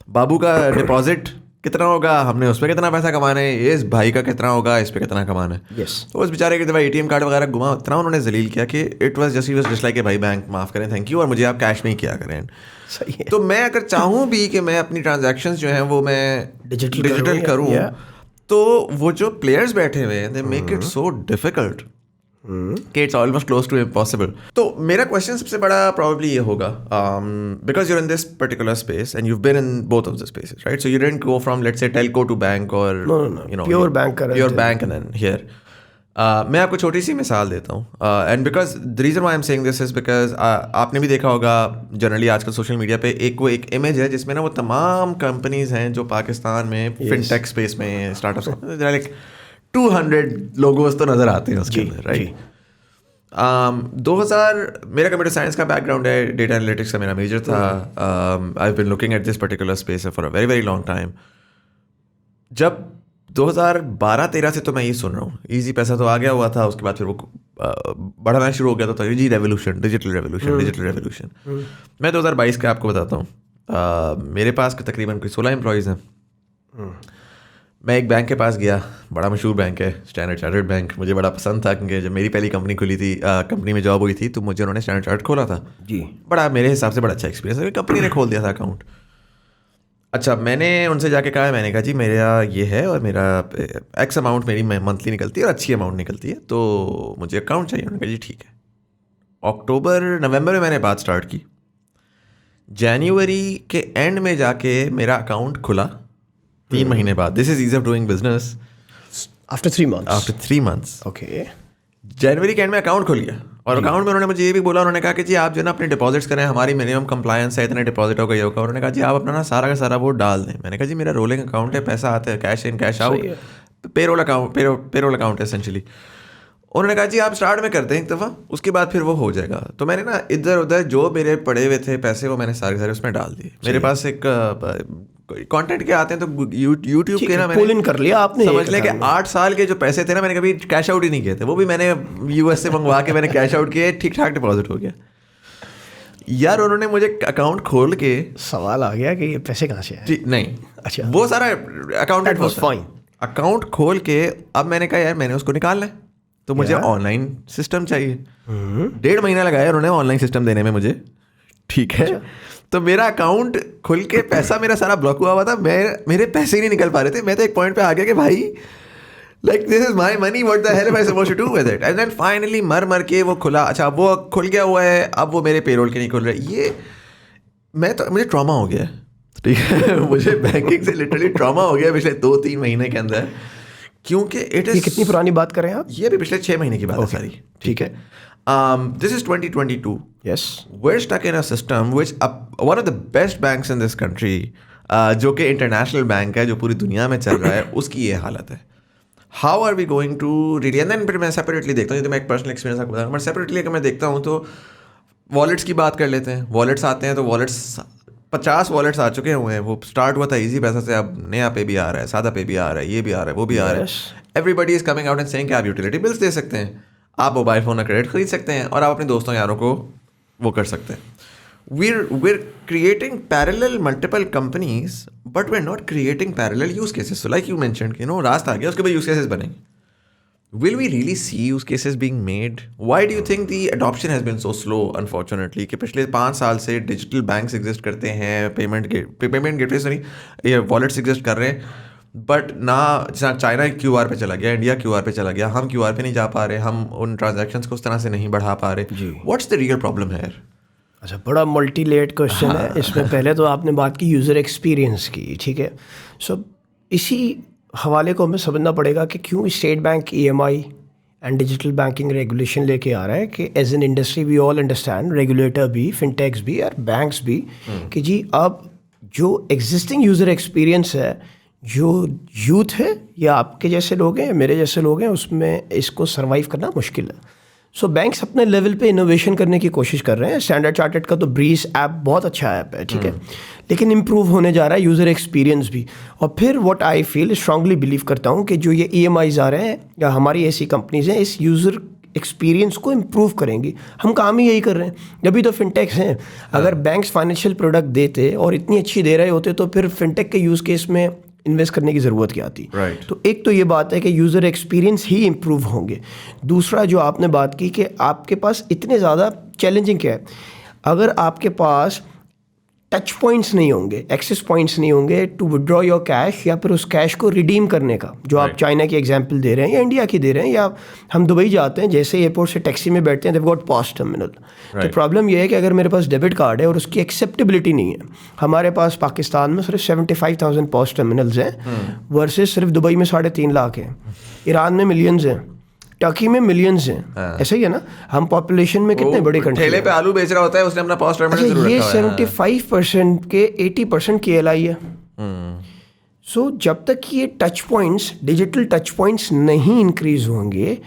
बाबू का deposit कितना होगा, हमने उस पर कितना पैसा कमाना है, इस भाई का कितना होगा, इस पर कितना कमाना है. तो उस बेचारे के भाई ATM कार्ड वगैरह घुमा, इतना उन्होंने जलील किया कि इट वाज जस्ट लाइक भाई बैंक माफ़ करें, थैंक यू, और मुझे आप कैश में ही किया करें.
सही है.
तो मैं अगर चाहूँ भी कि मैं अपनी ट्रांजैक्शंस जो हैं वो मैं डिजिटल करूँ, तो वो जो प्लेयर्स बैठे हुए हैं they make it so difficult कि it's almost close to impossible. तो मेरा क्वेश्चन सबसे बड़ा प्रॉब्ली ये होगा, because you're in this particular space and you been in both of the spaces, right. So you didn't go from let's say telco to bank और
pure bank
and then here. मैं आपको छोटी सी मिसाल देता हूँ, and because the reason why I am saying this is because आपने भी देखा होगा जनरली आजकल सोशल मीडिया पे एक इमेज है जिसमें ना वो तमाम कंपनीज हैं जो पाकिस्तान में फिनटेक स्पेस में स्टार्टअप्स, लाइक 200 लोगोस तो नज़र आते हैं उसके अंदर, राइट. 2000 मेरा कंप्यूटर साइंस का बैकग्राउंड है, डेटा एनालिटिक्स का मेरा मेजर था. I have been looking at this particular space for a very very long time. जब 2012-13 से तो मैं ये सुन रहा हूँ ईजी पैसा तो आ गया हुआ था, उसके बाद फिर वो बढ़ना शुरू हो गया था, जी रेवोल्यूशन, डिजिटल रेवोल्यूशन. मैं 2022 का आपको बताता हूँ, मेरे पास तकरीबन कोई 16 एम्प्लॉयज़ हैं. मैं एक बैंक के पास गया, बड़ा मशहूर बैंक है स्टैंडर्ड चार्टर्ड बैंक. मुझे बड़ा पसंद था क्योंकि जब मेरी पहली कंपनी खुली थी, कंपनी में जॉब हुई थी, तो मुझे उन्होंने स्टैंडर्ड चार्टर्ड खोला था जी. बड़ा मेरे हिसाब से बड़ा अच्छा एक्सपीरियंस है, कंपनी ने खोल दिया था अकाउंट. अच्छा, मैंने उनसे जाके कहा, मैंने कहा जी मेरा ये है और मेरा एक्स अमाउंट मेरी मंथली निकलती है और अच्छी अमाउंट निकलती है, तो मुझे अकाउंट चाहिए. उन्होंने कहा जी ठीक है. नवंबर में मैंने बात स्टार्ट की, जनवरी के एंड में जाके मेरा अकाउंट खुला 3 महीने बाद. This is ease of doing business
after 3 months.
Okay, जनवरी के एंड में अकाउंट खुल गया, और अकाउंट में उन्होंने मुझे ये भी बोला, उन्होंने कहा कि जी आप जो ना अपने डिपॉजिट्स करें, हमारी मिनिमम कंप्लायंस है, इतने डिपॉजिट होगा ये होगा. उन्होंने कहा जी आप अपना ना सारा का सारा वो डाल दें. मैंने कहा जी मेरा रोलिंग अकाउंट है, पैसा आता है, cash in cash out, payroll account है एसेंशियली. उन्होंने कहा जी आप स्टार्ट में करते हैं एक दफ़ा, उसके बाद फिर वो हो जाएगा. तो मैंने ना इधर उधर जो मेरे पड़े हुए थे पैसे, वो मैंने सारे उसमें डाल दिए. मेरे पास एक कंटेंट के आते हैं तो यूट्यूब के ना मैंने
कर लिया, आपने
समझ लें कि 8 साल के जो पैसे थे ना, मैंने कभी कैश आउट ही नहीं किए थे. वो भी मैंने US से मंगवा के मैंने कैश आउट किए, ठीक ठाक डिपॉजिट हो गया. यार उन्होंने मुझे अकाउंट खोल के,
सवाल आ गया कि ये पैसे कहाँ से आए.
नहीं,
अच्छा,
वो सारा अकाउंट खोल के अब मैंने कहा यार मैंने उसको निकालना है, तो मुझे ऑनलाइन सिस्टम चाहिए. 1.5 महीना लगाया उन्होंने ऑनलाइन सिस्टम देने में मुझे, ठीक है. तो मेरा अकाउंट खुल के पैसा मेरा सारा ब्लॉक हुआ था, मेरे पैसे ही नहीं निकल पा रहे थे. मैं तो एक पॉइंट पे आ गया कि भाई like this is my money, what the hell am I supposed to do with it. And then finally मर के वो खुला. अच्छा, वो खुल गया हुआ है, अब वो मेरे पेरोल के नहीं खुल रहे. ये मुझे ट्रॉमा हो गया ठीक है मुझे बैंकिंग से लिटरली ट्रॉमा हो गया पिछले 2-3 महीने के अंदर, क्योंकि इट
ये
इज,
कितनी पुरानी बात कर रहे हैं आप?
ये भी पिछले 6 महीने की बात है सारी, ठीक है। This is 2022.
Yes,
we're stuck in a system which one of the best banks in this country, जो कि इंटरनेशनल बैंक है, जो पूरी दुनिया में चल रहा है, उसकी ये हालत है. How are we going to really, and then फिर मैं सेपरेटली देखता हूँ, तो मैं एक पर्सनल एक्सपीरियंस आपको बताऊँ, मैं सेपरेटली अगर मैं देखता हूँ तो वॉलेट्स की बात कर लेते हैं. वॉलेट्स आते हैं तो वॉलेट्स 50 वॉलेट्स आ चुके हुए हैं. वो स्टार्ट हुआ था इजी पैसा से, अब नया पे भी आ रहा है, सादा पे भी आ रहा है, ये भी आ रहा है, वो भी आ रहा है. Everybody is coming out and saying कि आप यूटिलिटी बिल्स दे सकते हैं, आप मोबाइल फ़ोन का क्रेडिट खरीद सकते हैं, और आप अपने दोस्तों यारों को वो कर सकते हैं. We're creating parallel multiple companies, but we're not creating parallel use cases. So like you mentioned, रास्ता आ गया, उसके बाद use cases बनेंगे. Will we really see use cases being made? Why do you think the adoption has been so slow, unfortunately? कि पिछले 5 साल से digital banks exist करते हैं, पेमेंट गेटवेज नहीं, ये वॉलेट्स एग्जिस्ट कर रहे हैं, बट ना चाइना QR पे चला गया, इंडिया QR पे चला गया, हम QR पे नहीं जा पा रहे, हम उन ट्रांजैक्शंस को उस तरह से नहीं बढ़ा पा रहे. What's the real problem here?
अच्छा, बड़ा मल्टी लेयर्ड क्वेश्चन है. इसमें पहले तो आपने बात की यूज़र एक्सपीरियंस की, ठीक है. सो इसी हवाले को हमें समझना पड़ेगा कि क्यों state bank EMI and digital banking regulation लेके आ रहा है. कि as an industry we all understand, regulator भी, फिनटेक्स भी और बैंक्स भी, कि जी अब जो एग्जिस्टिंग यूज़र एक्सपीरियंस है, जो यूथ है या आपके जैसे लोग हैं, मेरे जैसे लोग हैं, उसमें इसको सर्वाइव करना मुश्किल है. सो बैंक्स अपने लेवल पे इनोवेशन करने की कोशिश कर रहे हैं. स्टैंडर्ड चार्टर्ड का तो ब्रीज ऐप बहुत अच्छा ऐप है, ठीक है, लेकिन इम्प्रूव होने जा रहा है यूज़र एक्सपीरियंस भी. और फिर what I feel, strongly believe करता हूँ कि जो ये EMIs आ रहे हैं या हमारी ऐसी कंपनीज हैं, इस यूज़र एक्सपीरियंस को इम्प्रूव करेंगी. हम काम ही यही कर रहे हैं. जब भी तो फिनटेक्स हैं. अगर बैंक्स फाइनेंशियल प्रोडक्ट देते और इतनी अच्छी दे रहे होते तो फिर फिनटेक के यूज़ केस में इन्वेस्ट करने की ज़रूरत क्या आती. तो एक तो ये बात है कि यूज़र एक्सपीरियंस ही इम्प्रूव होंगे. दूसरा जो आपने बात की कि आपके पास इतने ज़्यादा चैलेंजिंग क्या है, अगर आपके पास टच पॉइंट्स नहीं होंगे, एक्सेस पॉइंट्स नहीं होंगे टू विड्रॉ योर कैश, या फिर उस कैश को रिडीम करने का, जो आप चाइना की एग्जांपल दे रहे हैं या इंडिया की दे रहे हैं, या हम दुबई जाते हैं, जैसे एयरपोर्ट से टैक्सी में बैठते हैं, देव गॉट पॉस टर्मिनल. तो प्रॉब्लम यह है कि अगर मेरे पास डेबिट कार्ड है और उसकी एक्सेप्टेबिलिटी नहीं है, हमारे पास पाकिस्तान में सिर्फ 75,000 पॉस टर्मिनल्स हैं वर्सेस सिर्फ दुबई में 3.5 लाख हैं, ईरान में मिलियंस हैं, टर्की में मिलियंस हैं. ऐसा ही है ना. हम पॉपुलेशन में कितने बड़े कंट्री,
ठेले पे आलू बेच रहा होता है, उसने अपना पॉस टर्मिनल जरूर
ये
रखा हुआ है.
75% के 80% KLI है. सो जब तक ये touch points, digital touch points नहीं इंक्रीज होंगे,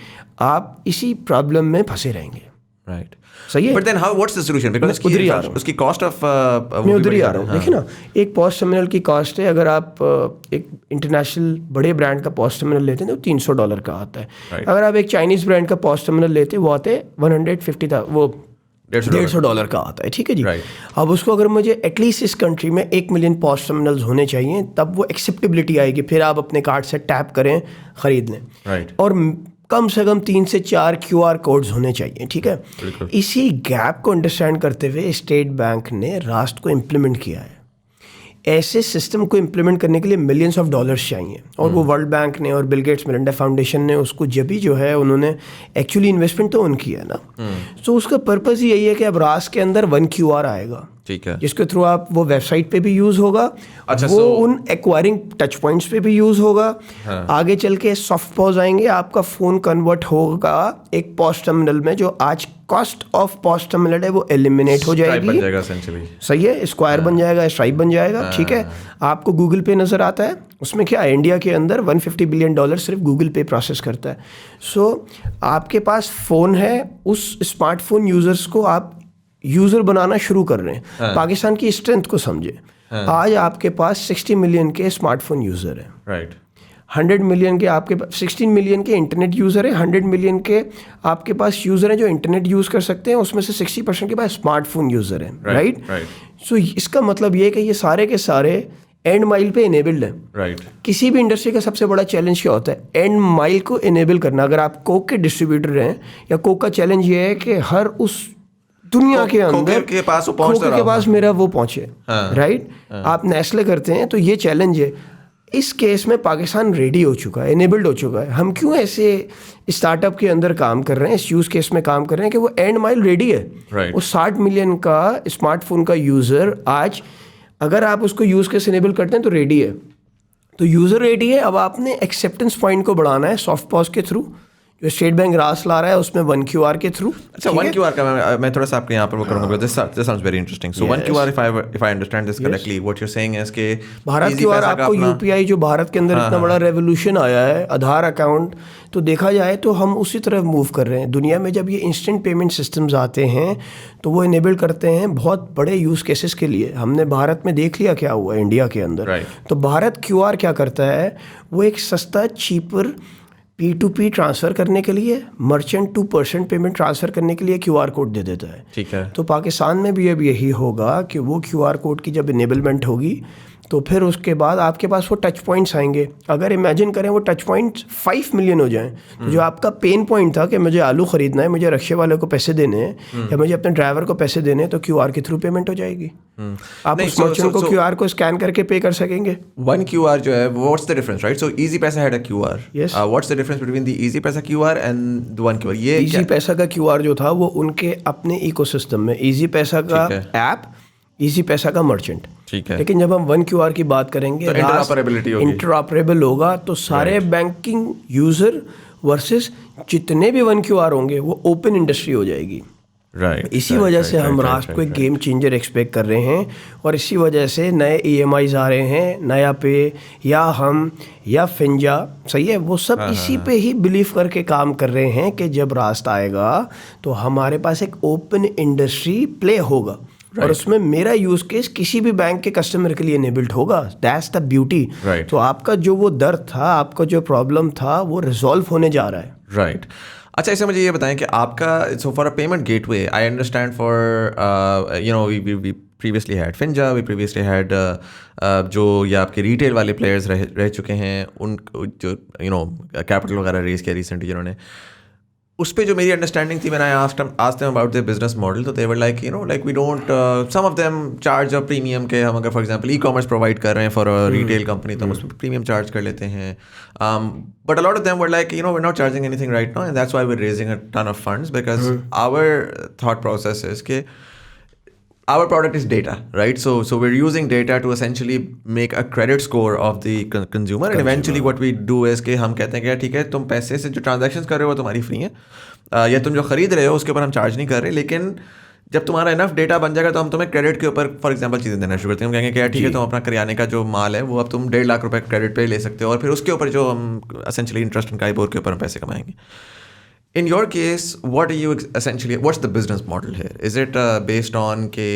आप इसी प्रॉब्लम में फंसे रहेंगे.
राइट,
सही है.
But then how, what's the solution? Because
उधर ही आ रहा हूँ.
उसकी कॉस्ट ऑफ,
मैं उधर ही आ रहा हूँ. देखिए ना, एक पॉस टर्मिनल की कॉस्ट है, अगर आप एक इंटरनेशनल बड़े ब्रांड का पॉस टर्मिनल लेते हैं तो $300 का आता है. अगर आप एक चाइनीज़ ब्रांड का पॉस टर्मिनल लेते हैं, वो आते हैं 150, वो $150 का आता है, ठीक है जी. अब उसको अगर मुझे एटलीस्ट इस कंट्री में 1 मिलियन पॉस टर्मिनल्स होने चाहिए, तब वो एक्सेप्टेबिलिटी आएगी, फिर आप अपने कार्ड से टैप करें, ख़रीद लें. और कम से कम 3 से 4 QR कोड्स होने चाहिए, ठीक है. इसी गैप को अंडरस्टैंड करते हुए स्टेट बैंक ने रास्ट को इम्प्लीमेंट किया है. ऐसे सिस्टम को इम्प्लीमेंट करने के लिए मिलियंस ऑफ डॉलर्स चाहिए, और वो वर्ल्ड बैंक ने और बिल गेट्स मेलिंडा फाउंडेशन ने उसको जब भी जो है उन्होंने एक्चुअली इन्वेस्टमेंट तो उनकी है ना. तो उसका पर्पज़ यही है कि अब रास्ट के अंदर 1 QR आएगा,
ठीक है,
जिसके थ्रू आप वो वेबसाइट पे भी यूज़ होगा. अच्छा, वो उन एक्वायरिंग टच पॉइंट्स पे भी यूज़ होगा. आगे चल के सॉफ्ट पॉज आएंगे, आपका फ़ोन कन्वर्ट होगा एक पॉस टर्मिनल में, जो आज कॉस्ट ऑफ पॉस टर्मिनल है वो एलिमिनेट हो जाएगी. सही है, स्क्वायर बन जाएगा, स्ट्राइप बन जाएगा, ठीक है. आपको गूगल पे नज़र आता है, उसमें क्या है, इंडिया के अंदर $150 बिलियन सिर्फ गूगल पे प्रोसेस करता है. सो आपके पास फ़ोन है, उस स्मार्टफोन यूज़र्स को आप यूज़र बनाना शुरू कर रहे हैं. पाकिस्तान की स्ट्रेंथ को समझे. आज आपके पास 60 मिलियन के स्मार्टफोन यूज़र हैं.
राइट.
100 मिलियन के आपके पास, 16 मिलियन के इंटरनेट यूज़र हैं. 100 मिलियन के आपके पास यूज़र हैं जो इंटरनेट यूज़ कर सकते हैं, उसमें से 60% के पास स्मार्टफोन यूज़र हैं. राइट. सो इसका मतलब ये है कि ये सारे के सारे एंड माइल पे इनेबल्ड है.
राइट.
किसी भी इंडस्ट्री का सबसे बड़ा चैलेंज क्या होता है? एंड माइल को इनेबल करना. अगर आप कोक के डिस्ट्रीब्यूटर हैं, या कोक का चैलेंज ये है कि हर उस दुनिया के अंदर
के पास
मेरा वो पहुंचे. राइट. आप नेस्ले करते हैं, तो ये चैलेंज है. इस केस में पाकिस्तान रेडी हो चुका है, इनेबल्ड हो चुका है. हम क्यों ऐसे स्टार्टअप के अंदर काम कर रहे हैं, इस यूज़ केस में काम कर रहे हैं कि वो एंड माइल रेडी है. वो 60 मिलियन का स्मार्टफोन का यूज़र आज अगर आप उसको यूज़ केस इनेबल करते हैं तो रेडी है, तो यूज़र रेडी है। अब आपने एक्सेप्टेंस पॉइंट को बढ़ाना है सॉफ्ट पॉज के थ्रू, जो स्टेट बैंक रास ला रहा है उसमें 1QR के थ्रू।
अच्छा, 1QR का मैं थोड़ा सा आपके यहाँ पर वो करूँगा, this sounds very interesting. So 1QR, if I understand this correctly, what you're saying is कि
भारत QR आपको UPI जो भारत के अंदर इतना बड़ा रेवोल्यूशन आया है, आधार अकाउंट, तो देखा जाए तो हम उसी तरफ मूव कर रहे हैं। दुनिया में जब ये इंस्टेंट पेमेंट सिस्टम्स आते हैं तो वो इनेबल करते हैं बहुत बड़े यूज़ केसेस के लिए। हमने भारत में देख लिया क्या हुआ इंडिया के अंदर। तो भारत QR क्या करता है, वो एक सस्ता चीपर P2P ट्रांसफ़र करने के लिए, merchant to person payment transfer करने के लिए QR कोड दे देता है।
ठीक है।
तो पाकिस्तान में भी अब यही होगा कि वो QR कोड की जब इनेबलमेंट होगी तो फिर उसके बाद आपके पास वो टच पॉइंट्स आएंगे। अगर इमेजिन करें वो टच पॉइंट्स 5 मिलियन हो जाएं, तो जो आपका पेन पॉइंट था कि मुझे आलू ख़रीदना है, मुझे रिक्शे वाले को पैसे देने हैं या मुझे अपने ड्राइवर को पैसे देने हैं, तो QR के थ्रू पेमेंट हो जाएगी। आप उस मर्चेंट को QR को स्कैन करके पे कर सकेंगे।
1QR जो है, what's the difference, right? So Easypaisa had a QR.
Yes.
What's the difference between the Easypaisa QR and the 1QR? ये
इजी पैसा का QR जो था वो उनके अपने इकोसिस्टम में, इजी पैसा का ऐप, इजी पैसा का मर्चेंट,
ठीक है।
लेकिन जब हम 1QR की बात करेंगे
तो इंटरऑपरेबिलिटी होगी,
इंटरऑपरेबल होगा, तो सारे बैंकिंग यूज़र वर्सेस जितने भी 1QR होंगे वो ओपन इंडस्ट्री हो जाएगी।
राइट।
इसी वजह से हम राष्ट्र को एक गेम चेंजर एक्सपेक्ट कर रहे हैं, और इसी वजह से नए EMIs आ रहे हैं, नया पे या हम या फिंजा, सही है, वो सब इसी पे ही बिलीव करके काम कर रहे हैं कि जब राष्ट्र आएगा तो हमारे पास एक ओपन इंडस्ट्री प्ले होगा। और उसमें मेरा यूज केस किसी भी बैंक के कस्टमर के लिए इनेबल्ड होगा। That's the beauty. तो आपका जो वो दर्द था, आपका जो प्रॉब्लम था, वो रिजॉल्व होने जा रहा है।
राइट। अच्छा, इसे मुझे ये बताएं कि आपका, so for a payment gateway, I understand for you know we previously had Finja, we previously had जो ये आपके रिटेल वाले प्लेयर्स रह चुके हैं, उन जो यू नो कैपिटल वगैरह रेज किया रिसेंटली जिन्होंने, उस पर जो मेरी अंडरस्टैंडिंग थी, मैंने asked them about their business model, तो they were like you know like we don't, some of them charge a premium के, हम अगर फॉर एग्जांपल ई-कॉमर्स प्रोवाइड कर रहे हैं फॉर अ रिटेल कंपनी तो हम उस पर प्रीमियम चार्ज कर लेते हैं, but a lot of them were like you know we are not charging anything right now and that's why we are raising a ton of funds because our thought process is के our product is data, right? So we're using data to essentially make a credit score of the consumer, and eventually what we do is कि हम कहते हैं कि ठीक है, तुम पैसे से जो ट्रांजैक्शंस कर रहे हो वो तुम्हारी फ्री हैं, या तुम जो खरीद रहे हो उसके ऊपर हम चार्ज नहीं कर रहे, लेकिन जब तुम्हारा इनफ डेटा बन जाएगा तो हम तुम्हें क्रेडिट के ऊपर फॉर एग्जांपल चीज़ें देना शुरू करते हैं। हम कहेंगे कि ठीक है, तुम अपना करियाने का जो माल है वो अब तुम 1.5 लाख रुपए क्रेडिट पे ले सकते हो, और फिर उसके ऊपर जो हम एसेंशियली इंटरेस्ट एंड काइबोर के ऊपर हम पैसे कमाएंगे। In your case, what are you essentially, what's the business model here? Is it based on के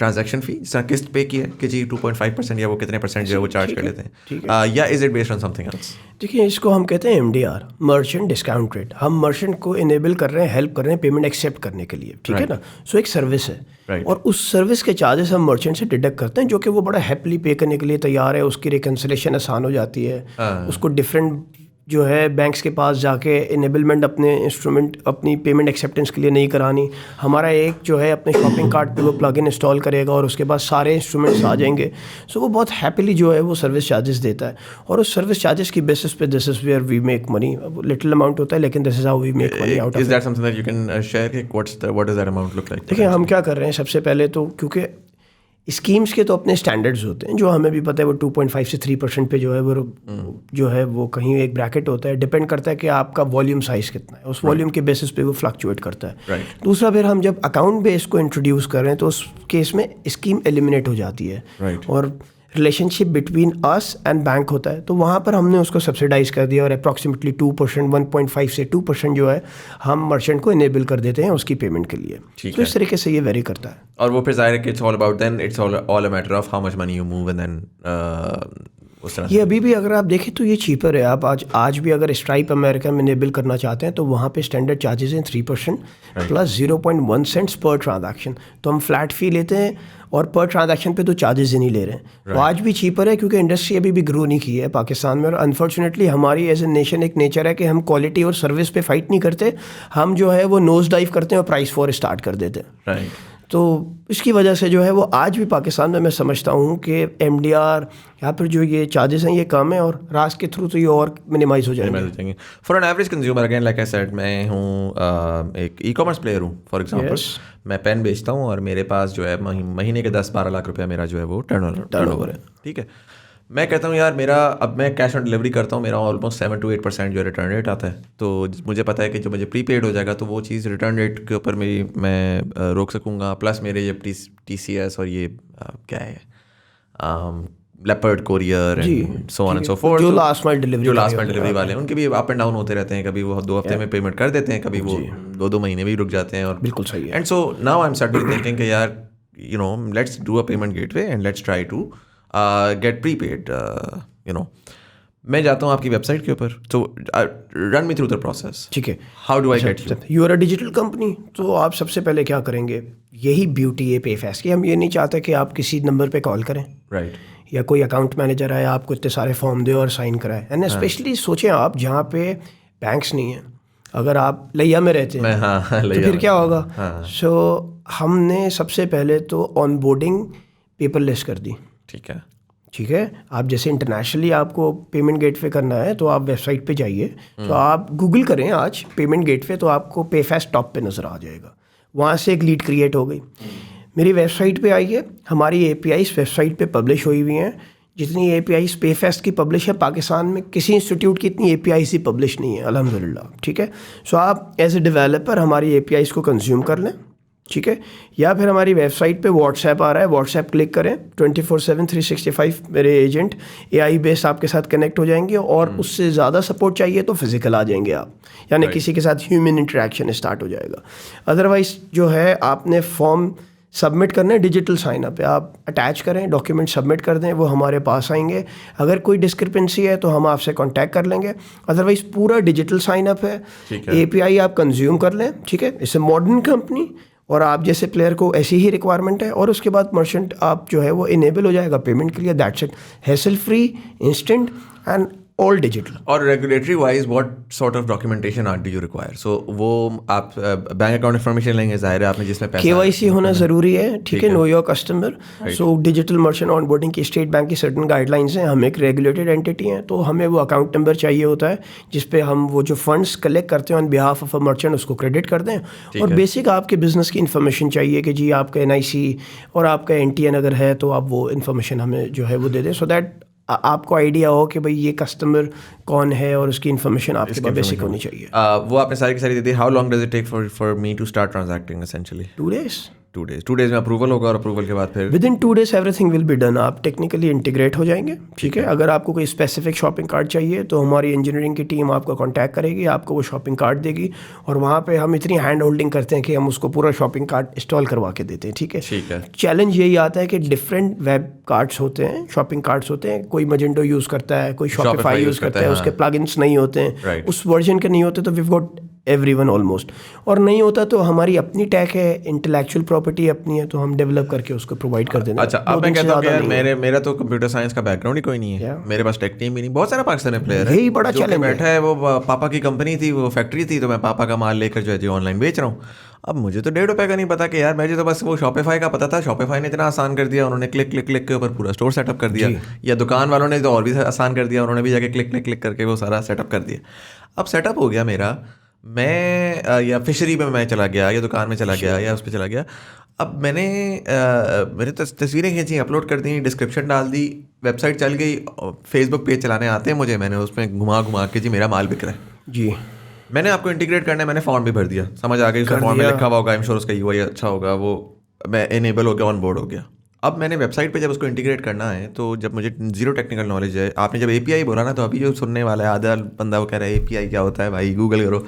transaction fee, जिस किस्त पे की है कि जी 2.5% या वो कितने परसेंट जो है वो चार्ज कर लेते हैं, या is it based on something else?
देखिए, इसको हम कहते हैं MDR, मर्चेंट डिस्काउंट रेट। हम मर्चेंट को इनेबल कर रहे हैं, हेल्प कर रहे हैं पेमेंट एक्सेप्ट करने के लिए, ठीक है ना। सो एक सर्विस है, और उस सर्विस के चार्जेस हम मर्चेंट से डिडक्ट करते हैं, जो कि वो बड़ा हैप्पीली पे करने के लिए तैयार है। उसकी रिकन्सिलेशन आसान हो जाती है, उसको डिफरेंट जो है बैंक्स के पास जाके इनेबलमेंट अपने इंस्ट्रूमेंट अपनी पेमेंट एक्सेप्टेंस के लिए नहीं करानी। हमारा एक जो है अपने शॉपिंग कार्ट पे वो प्लग इन इंस्टॉल करेगा और उसके बाद सारे इंस्ट्रूमेंट्स आ जाएंगे। सो वो बहुत हैप्पीली जो है वो सर्विस चार्जेस देता है, और उस सर्विस चार्जेस की बेसिस पे this is where we make money. Little amount होता है, लेकिन this is how we make money out of.
Is that something that you can share, what does that amount look like?
देखिए, हम क्या कर रहे हैं, सबसे पहले तो क्योंकि स्कीम्स के तो अपने स्टैंडर्ड्स होते हैं, जो हमें भी पता है वो 2.5 से 3% पे जो है वो जो है वो कहीं एक ब्रैकेट होता है। डिपेंड करता है कि आपका वॉल्यूम साइज़ कितना है, उस वॉल्यूम के बेसिस पे वो फ्लक्चुएट करता है। दूसरा, फिर हम जब अकाउंट बेस को इंट्रोड्यूस कर रहे हैं तो उस केस में स्कीम एलिमिनेट हो जाती है, और relationship between us and bank होता है, तो वहाँ पर हमने उसको सब्सिडाइज कर दिया, और अप्रॉक्सीमेटली 2%, 1.5 से 2% जो है हम मर्चेंट को इनेबल कर देते हैं उसकी पेमेंट के लिए। तो इस तरीके से ये वेरी करता है।
और वो फिर जाहिर है कि it's all about then it's all a matter of how much money you move, and then उस तरह
ये अभी भी अगर आप देखें तो ये चीपर है। आप आज भी अगर स्ट्राइप अमेरिका में इनेबल करना चाहते हैं तो वहाँ पे स्टैंडर्ड चार्जेस हैं 3% प्लस 0.1 सेंट्स पर ट्रांजैक्शन। तो हम फ्लैट फी लेते हैं और पर ट्रांजैक्शन पे तो चार्जेस ही नहीं ले रहे हैं। तो आज भी चीपर है क्योंकि इंडस्ट्री अभी भी ग्रो नहीं की है पाकिस्तान में, और अनफॉर्चुनेटली हमारी एज ए नेशन एक नेचर है कि हम क्वालिटी और सर्विस पे फाइट नहीं करते, हम जो है वो नोज डाइव करते हैं और प्राइस वॉर स्टार्ट कर देते हैं। तो इसकी वजह से जो है वो आज भी पाकिस्तान में मैं समझता हूँ कि MDR या फिर जो ये चार्जेस हैं ये कम है और रास के थ्रू तो ये और मिनिमाइज हो जाएंगे।
For an average consumer, again like I said, मैं हूँ एक ई-कॉमर्स प्लेयर हूँ फॉर एग्जांपल। मैं पेन बेचता हूँ और मेरे पास जो है महीने के 10-12 लाख रुपया मेरा जो है वो टर्नओवर है, ठीक है। मैं कहता हूँ यार मेरा, अब मैं कैश ऑन डिलीवरी करता हूँ, मेरा ऑलमोस्ट 7 to 8% जो रिटर्न रेट आता है। तो मुझे पता है कि जो मुझे प्रीपेड हो जाएगा तो वो चीज़ रिटर्न रेट के ऊपर मैं रोक सकूँगा। प्लस मेरे जब TCS और ये क्या है leopard courier and so on and so fourth,
जो लास्ट माइल
डिलीवरी वाले हैं, उनके भी अप एंड डाउन होते रहते हैं। कभी वो 2 हफ्ते में पेमेंट कर देते हैं, कभी वो 2 महीने भी रुक जाते हैं। और
बिल्कुल सही है।
And so now I am starting thinking कि यार you know let's do a payment gateway and let's try to get prepaid. मैं जाता हूँ आपकी वेबसाइट के ऊपर, तो run me through the process.
ठीक है,
how do I get
you are a digital company, तो आप सबसे पहले क्या करेंगे, यही ब्यूटी है पेफेस्ट की। हम ये नहीं चाहते कि आप किसी नंबर पे कॉल करें,
राइट,
या कोई अकाउंट मैनेजर आए आपको इतने सारे फॉर्म दे और साइन कराए। एंड स्पेशली सोचें आप जहाँ पे बैंक्स नहीं हैं, अगर आप लिया में रहते हैं तो फिर क्या होगा। सो हमने सबसे पहले तो ऑनबोर्डिंग पेपरलेस कर दी। ठीक है, आप जैसे इंटरनेशनली आपको पेमेंट गेटवे करना है तो आप वेबसाइट पे जाइए, तो आप गूगल करें आज पेमेंट गेटवे, तो आपको पेफेस्ट टॉप पे नज़र आ जाएगा। वहाँ से एक लीड क्रिएट हो गई, मेरी वेबसाइट पे आइए, हमारी APIs वेबसाइट पे पब्लिश हुई हुई हैं। जितनी APIs पेफेस्ट की पब्लिश है पाकिस्तान में किसी इंस्टीट्यूट की इतनी APIs ही पब्लिश नहीं है अल्हम्दुलिल्लाह। ठीक है, सो आप एज ए डेवलपर हमारी APIs को कंज्यूम कर लें, ठीक है। या फिर हमारी वेबसाइट पे WhatsApp आ रहा है, WhatsApp क्लिक करें, 24/7 365 मेरे एजेंट AI बेस्ड आपके साथ कनेक्ट हो जाएंगे। और उससे ज़्यादा सपोर्ट चाहिए तो फिजिकल आ जाएंगे आप, यानी किसी के साथ ह्यूमन इंटरेक्शन स्टार्ट हो जाएगा। अदरवाइज जो है आपने फॉर्म सबमिट करना है, डिजिटल साइन अप है, आप अटैच करें, डॉक्यूमेंट सबमिट कर दें, वो हमारे पास आएंगे। अगर कोई डिस्क्रिपेंसी है तो हम आपसे कांटेक्ट कर लेंगे। अदरवाइज पूरा डिजिटल साइन अप है, API आप कंज्यूम कर लें, ठीक है। इससे मॉडर्न कंपनी और आप जैसे प्लेयर को ऐसी ही रिक्वायरमेंट है, और उसके बाद मर्चेंट आप जो है वो इनेबल हो जाएगा पेमेंट के लिए। That's it, hassle free, instant and all digital.
और regulatory wise what sort of documentation do you require? So वो आप बैंक अकाउंट इन्फॉर्मेशन लेंगे, जाहिर है आपने जिसमें पैसा
KYC होना ज़रूरी है, ठीक है, know your customer. So digital merchant onboarding की स्टेट बैंक की सर्टन गाइडलाइंस हैं। हम एक रेगुलेटेड एंटिटी हैं, तो हमें वो अकाउंट नंबर चाहिए होता है जिसपे हम वो जो फंड्स कलेक्ट करते हैं on behalf of a merchant उसको क्रेडिट कर दें। और बेसिक आपके बिजनेस की इन्फॉर्मेशन चाहिए कि जी आपका NIC और आपका NTN अगर है तो आप वो इन्फॉर्मेशन हमें जो है वो दे दें, सो दैट आपको आइडिया हो कि भाई ये कस्टमर कौन है और उसकी इन्फॉर्मेशन आपके पास बेसिक होनी चाहिए।
वो आपने सारी की सारी दे दी। How long does it take for me to start transacting? Essentially
2 days।
2 days में अप्रूवल होगा, और अप्रूवल के बाद फिर
within 2 days everything will be done. आप टेक्निकली इंटीग्रेट हो जाएंगे, ठीक है। अगर आपको कोई स्पेसिफिक शॉपिंग कार्ड चाहिए तो हमारी इंजीनियरिंग की टीम आपको कांटेक्ट करेगी, आपको वो शॉपिंग कार्ड देगी, और वहाँ पे हम इतनी हैंड होल्डिंग करते हैं कि हम उसको पूरा शॉपिंग कार्ड इंस्टॉल करवा के देते हैं, ठीक है। चैलेंज यही आता है कि डिफरेंट वेब कार्ड्स होते हैं, शॉपिंग कार्ड्स होते हैं, कोई मजेंटो यूज़ करता है, कोई शॉपिफाई यूज़ करता है, उसके प्लगइन्स नहीं होते हैं, उस वर्जन के नहीं होते, तो वी गॉट एवरीवन ऑलमोस्ट। और नहीं होता तो हमारी अपनी टैग है, इंटेलेक्चुअल प्रॉपर्टी अपनी है, तो हम डेवलप करके उसको प्रोवाइड कर देना।
अच्छा, अब मैं कहता हूँ यार मेरा तो कंप्यूटर साइंस का बैकग्राउंड ही कोई नहीं है, मेरे पास टेक टीम भी नहीं। बहुत सारा पाकिस्तानी प्लेयर है,
यही बड़ा चैलेंज
बैठा है। वो पापा की कंपनी थी, वो फैक्ट्री थी, तो मैं पापा का माल लेकर जो है जी ऑनलाइन बेच रहा हूँ। अब मुझे तो 1.5 रुपये का नहीं पता कि यार, मुझे तो बस वो शॉपिफाई का पता था। शॉपिफाई ने इतना आसान कर दिया, उन्होंने क्लिक क्लिक क्लिक के ऊपर पूरा स्टोर सेटअप कर दिया, या दुकान वालों ने तो और भी आसान कर दिया, उन्होंने भी जाके क्लिक क्लिक क्लिक करके वो सारा सेटअप कर दिया। अब सेटअप हो गया मेरा, मैं या फिशरी में मैं चला गया, या दुकान में चला गया, या उस पर चला गया। अब मैंने मेरी तस्वीरें खींची, अपलोड कर दी, डिस्क्रिप्शन डाल दी, वेबसाइट चल गई, फेसबुक पेज चलाने आते हैं मुझे, मैंने उसमें घुमा घुमा के जी मेरा माल बिक रहा है
जी।
मैंने आपको इंटीग्रेट करना है, मैंने फॉर्म भी भर दिया, समझ आ गई, उसका फॉर्म में लिखा हुआ होगा, आई एम श्योर उसका UI अच्छा होगा, वो मैं इनेबल हो गया, ऑन बोर्ड हो गया। अब मैंने वेबसाइट पे जब उसको इंटीग्रेट करना है, तो जब मुझे जीरो टेक्निकल नॉलेज है, आपने जब API बोला ना, तो अभी जो सुनने वाला है आधा बंदा वो कह रहा है API क्या होता है भाई, गूगल करो।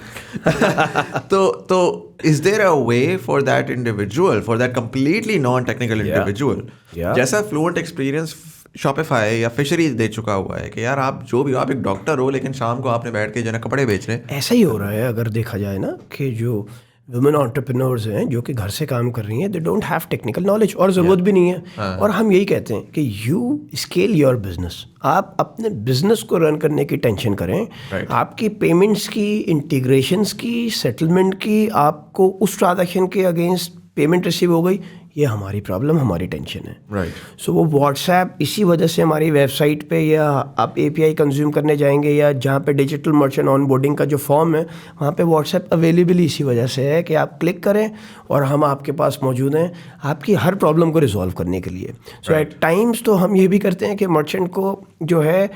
तो is there a way for that individual, for that completely non technical individual, जैसा फ्लुएंट एक्सपीरियंस शॉपिफाई या फिशरी दे चुका हुआ है कि यार आप जो भी हो, आप एक डॉक्टर हो, लेकिन शाम को आपने बैठ के जो है कपड़े बेच रहे हैं।
ऐसा ही हो रहा है अगर देखा जाए ना, कि जो वुमेन एंटरप्रेन्योर्स हैं जो कि घर से काम कर रही हैं, they don't have technical knowledge, और ज़रूरत भी नहीं है। और हम यही कहते हैं कि यू स्केल योर बिजनेस, आप अपने बिजनेस को रन करने की टेंशन करें। आपकी पेमेंट्स की, इंटीग्रेशंस की, सेटलमेंट की, आपको उस ट्रांजैक्शन के अगेंस्ट पेमेंट रिसीव हो गई, ये हमारी प्रॉब्लम, हमारी टेंशन है।
राइट।
सो वो व्हाट्सएप इसी वजह से हमारी वेबसाइट पे, या आप API कंज्यूम करने जाएंगे या जहाँ पे डिजिटल मर्चेंट ऑनबोर्डिंग का जो फॉर्म है वहाँ पे व्हाट्सएप अवेलेबल इसी वजह से है कि आप क्लिक करें और हम आपके पास मौजूद हैं आपकी हर प्रॉब्लम को रिजॉल्व करने के लिए। सो एट टाइम्स तो हम ये भी करते हैं कि मर्चेंट को जो है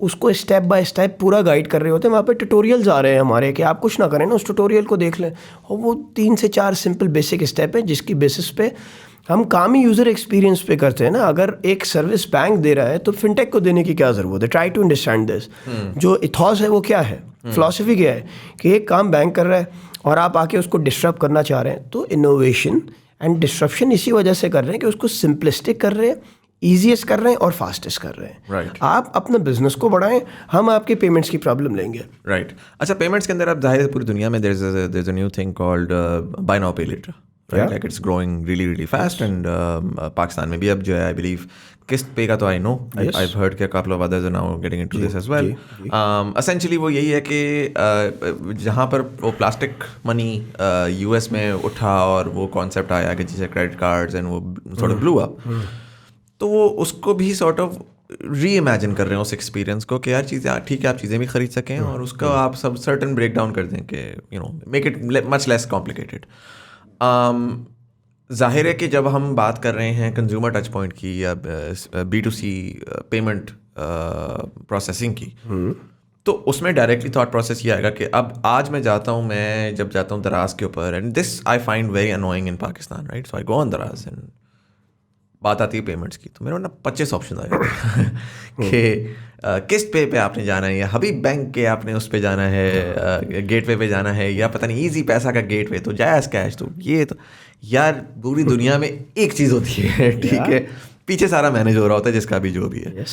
उसको स्टेप बाय स्टेप पूरा गाइड कर रहे होते हैं। वहाँ पे ट्यूटोरियल्स आ रहे हैं हमारे कि आप कुछ ना करें ना, उस ट्यूटोरियल को देख लें और वो 3 से 4 सिंपल बेसिक स्टेप हैं जिसकी बेसिस पे हम काम ही यूज़र एक्सपीरियंस पे करते हैं ना। अगर एक सर्विस बैंक दे रहा है तो फिनटेक को देने की क्या ज़रूरत है? Try to understand this. जो इथॉस है वो क्या है, फिलॉसफी क्या है कि एक काम बैंक कर रहा है और आप आके उसको डिस्टर्ब करना चाह रहे हैं। तो इनोवेशन एंड डिस्ट्रप्शन इसी वजह से कर रहे हैं कि उसको सिंपलिस्टिक कर रहे हैं, ईजीएस्ट कर रहे हैं और फास्टेस्ट कर रहे हैं।
Right.
आप अपना बिजनेस को बढ़ाएं, हम आपके पेमेंट्स की प्रॉब्लम लेंगे।
राइट। अच्छा, पेमेंट्स के अंदर अब जाहिर है पूरी दुनिया में there is a new thing called buy now pay later, right? Like it's growing really really fast and Pakistan में भी अब जो है आई बिलीव किस्त पे का तो I know, I have heard कि a couple of others are now getting into this as well. Essentially वो यही है कि जहाँ पर वो प्लास्टिक मनी US में उठा और वो कॉन्सेप्ट आया कि जैसे क्रेडिट कार्ड्स एंड वो सॉर्ट ऑफ ब्लू अप, तो वो उसको भी सॉर्ट ऑफ री इमेजिन कर रहे हैं उस एक्सपीरियंस को कि यार चीज़ें ठीक है, आप चीज़ें भी खरीद सकें और उसका आप सब सर्टन ब्रेक डाउन कर दें कि you know make it much less complicated. जाहिर है कि जब हम बात कर रहे हैं कंज्यूमर टच पॉइंट की या B2C पेमेंट प्रोसेसिंग की, तो उसमें डायरेक्टली थॉट प्रोसेस ये आएगा कि अब आज मैं जब जाता हूँ दराज के ऊपर, and this I find very annoying in Pakistan, right? So I go on दराज एंड बात आती है पेमेंट्स की, तो मेरे ना 25 ऑप्शन आ जाते कि किस्त पे आपने जाना है या हबीब बैंक के आपने उस पे जाना है, गेटवे पे जाना है या पता नहीं इजी पैसा का गेटवे, तो जायज़ कैश, तो ये तो यार पूरी दुनिया में एक चीज़ होती है, ठीक है, पीछे सारा मैनेज हो रहा होता है जिसका भी जो भी है।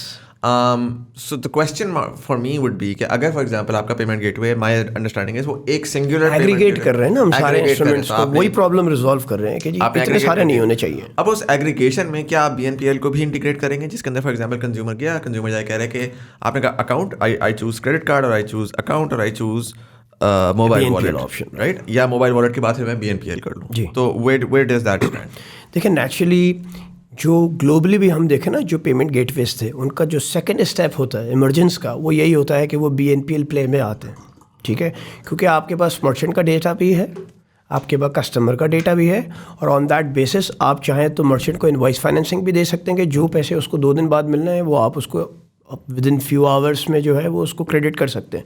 So the question for me would be कि अगर फॉर एग्जांपल आपका payment gateway, my understanding is वो एक सिंगुलर
एग्रीगेट कर रहे हैं ना हम सारे इंस्ट्रूमेंट्स को, वही प्रॉब्लम रिजॉल्व कर रहे हैं कि जी इतने सारे नहीं होने चाहिए।
अब उस एग्रीगेशन में क्या आप BNPL को भी इंटीग्रेट करेंगे, जिसके अंदर फॉर एग्जांपल कंज्यूमर जाए कह रहे हैं कि आपने कहा account, I choose credit card और आई चूज अकाउंट और I choose mobile wallet option, right? या मोबाइल वॉलेट की बात है मैं BNPL कर लूँ, तो वेयर डज दैट स्टैंड?
देखिए नेचुरली जो ग्लोबली भी हम देखें ना, जो पेमेंट गेटवेज थे उनका जो सेकंड स्टेप होता है इमरजेंस का, वो यही होता है कि वो BNPL प्ले में आते हैं, ठीक है? क्योंकि आपके पास मर्चेंट का डेटा भी है, आपके पास कस्टमर का डेटा भी है, और ऑन दैट बेसिस आप चाहें तो मर्चेंट को इनवॉइस फाइनेंसिंग भी दे सकते हैं कि जो पैसे उसको 2 दिन बाद मिलना है वो आप उसको विद इन फ्यू आवर्स में जो है वो उसको क्रेडिट कर सकते हैं।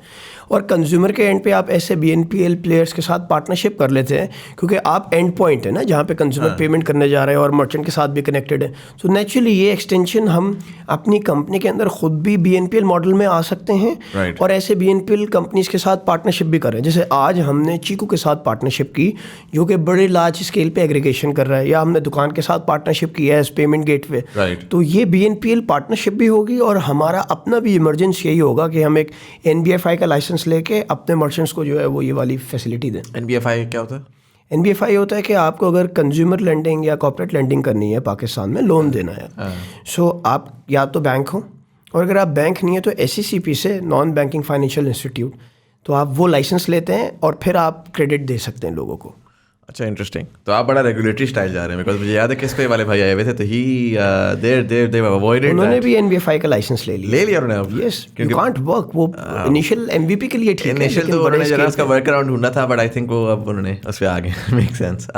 और कंज्यूमर के एंड पे आप ऐसे BNPL प्लेयर्स के साथ पार्टनरशिप कर लेते हैं क्योंकि आप एंड पॉइंट है ना जहाँ पे कंज्यूमर पेमेंट करने जा रहे हैं और मर्चेंट के साथ भी कनेक्टेड है। सो नेचुरली ये एक्सटेंशन हम अपनी कंपनी के अंदर खुद भी BNPL मॉडल में आ सकते हैं और ऐसे BNPL कंपनीज के साथ पार्टनरशिप भी कर रहे हैं। जैसे आज हमने चीकू के साथ पार्टनरशिप की जो कि बड़े लार्ज स्केल पे एग्रीगेशन कर रहा है, या हमने दुकान के साथ पार्टनरशिप की है एज पेमेंट गेटवे, तो ये BNPL पार्टनरशिप भी होगी और हमारा अपना भी इमरजेंसी यही होगा कि हम एक NBFI का लाइसेंस लेके अपने मर्चेंट्स को जो है वो ये वाली फैसिलिटी दें।
NBFI क्या होता है?
NBFI होता है कि आपको अगर कंज्यूमर लेंडिंग या कॉर्पोरेट लेंडिंग करनी है पाकिस्तान में, लोन देना है, सो आप या तो बैंक हो, और अगर आप बैंक नहीं है तो SECP से नॉन बैंकिंग फाइनेंशियल इंस्टीट्यूट, तो आप वो लाइसेंस लेते हैं और फिर आप क्रेडिट दे सकते हैं लोगों को।
अच्छा, इंटरेस्टिंग। तो आप बड़ा रेगुलेटरी स्टाइल जा रहे हैं, बिकॉज मुझे याद है किस पे वाले भाई आए हुए थे, तो ही दे अवॉइडेड,
उन्होंने भी NBFI का लाइसेंस ले लिया
उन्होंने।
यस, यू कांट वर्क, वो इनिशियल MVP के लिए ठीक है,
इनिशियल तो उन्होंने जरा उसका वर्क अराउंड ढूंढना था, बट आई थिंक वो अब उन्होंने उस पे आ गए। Make sense.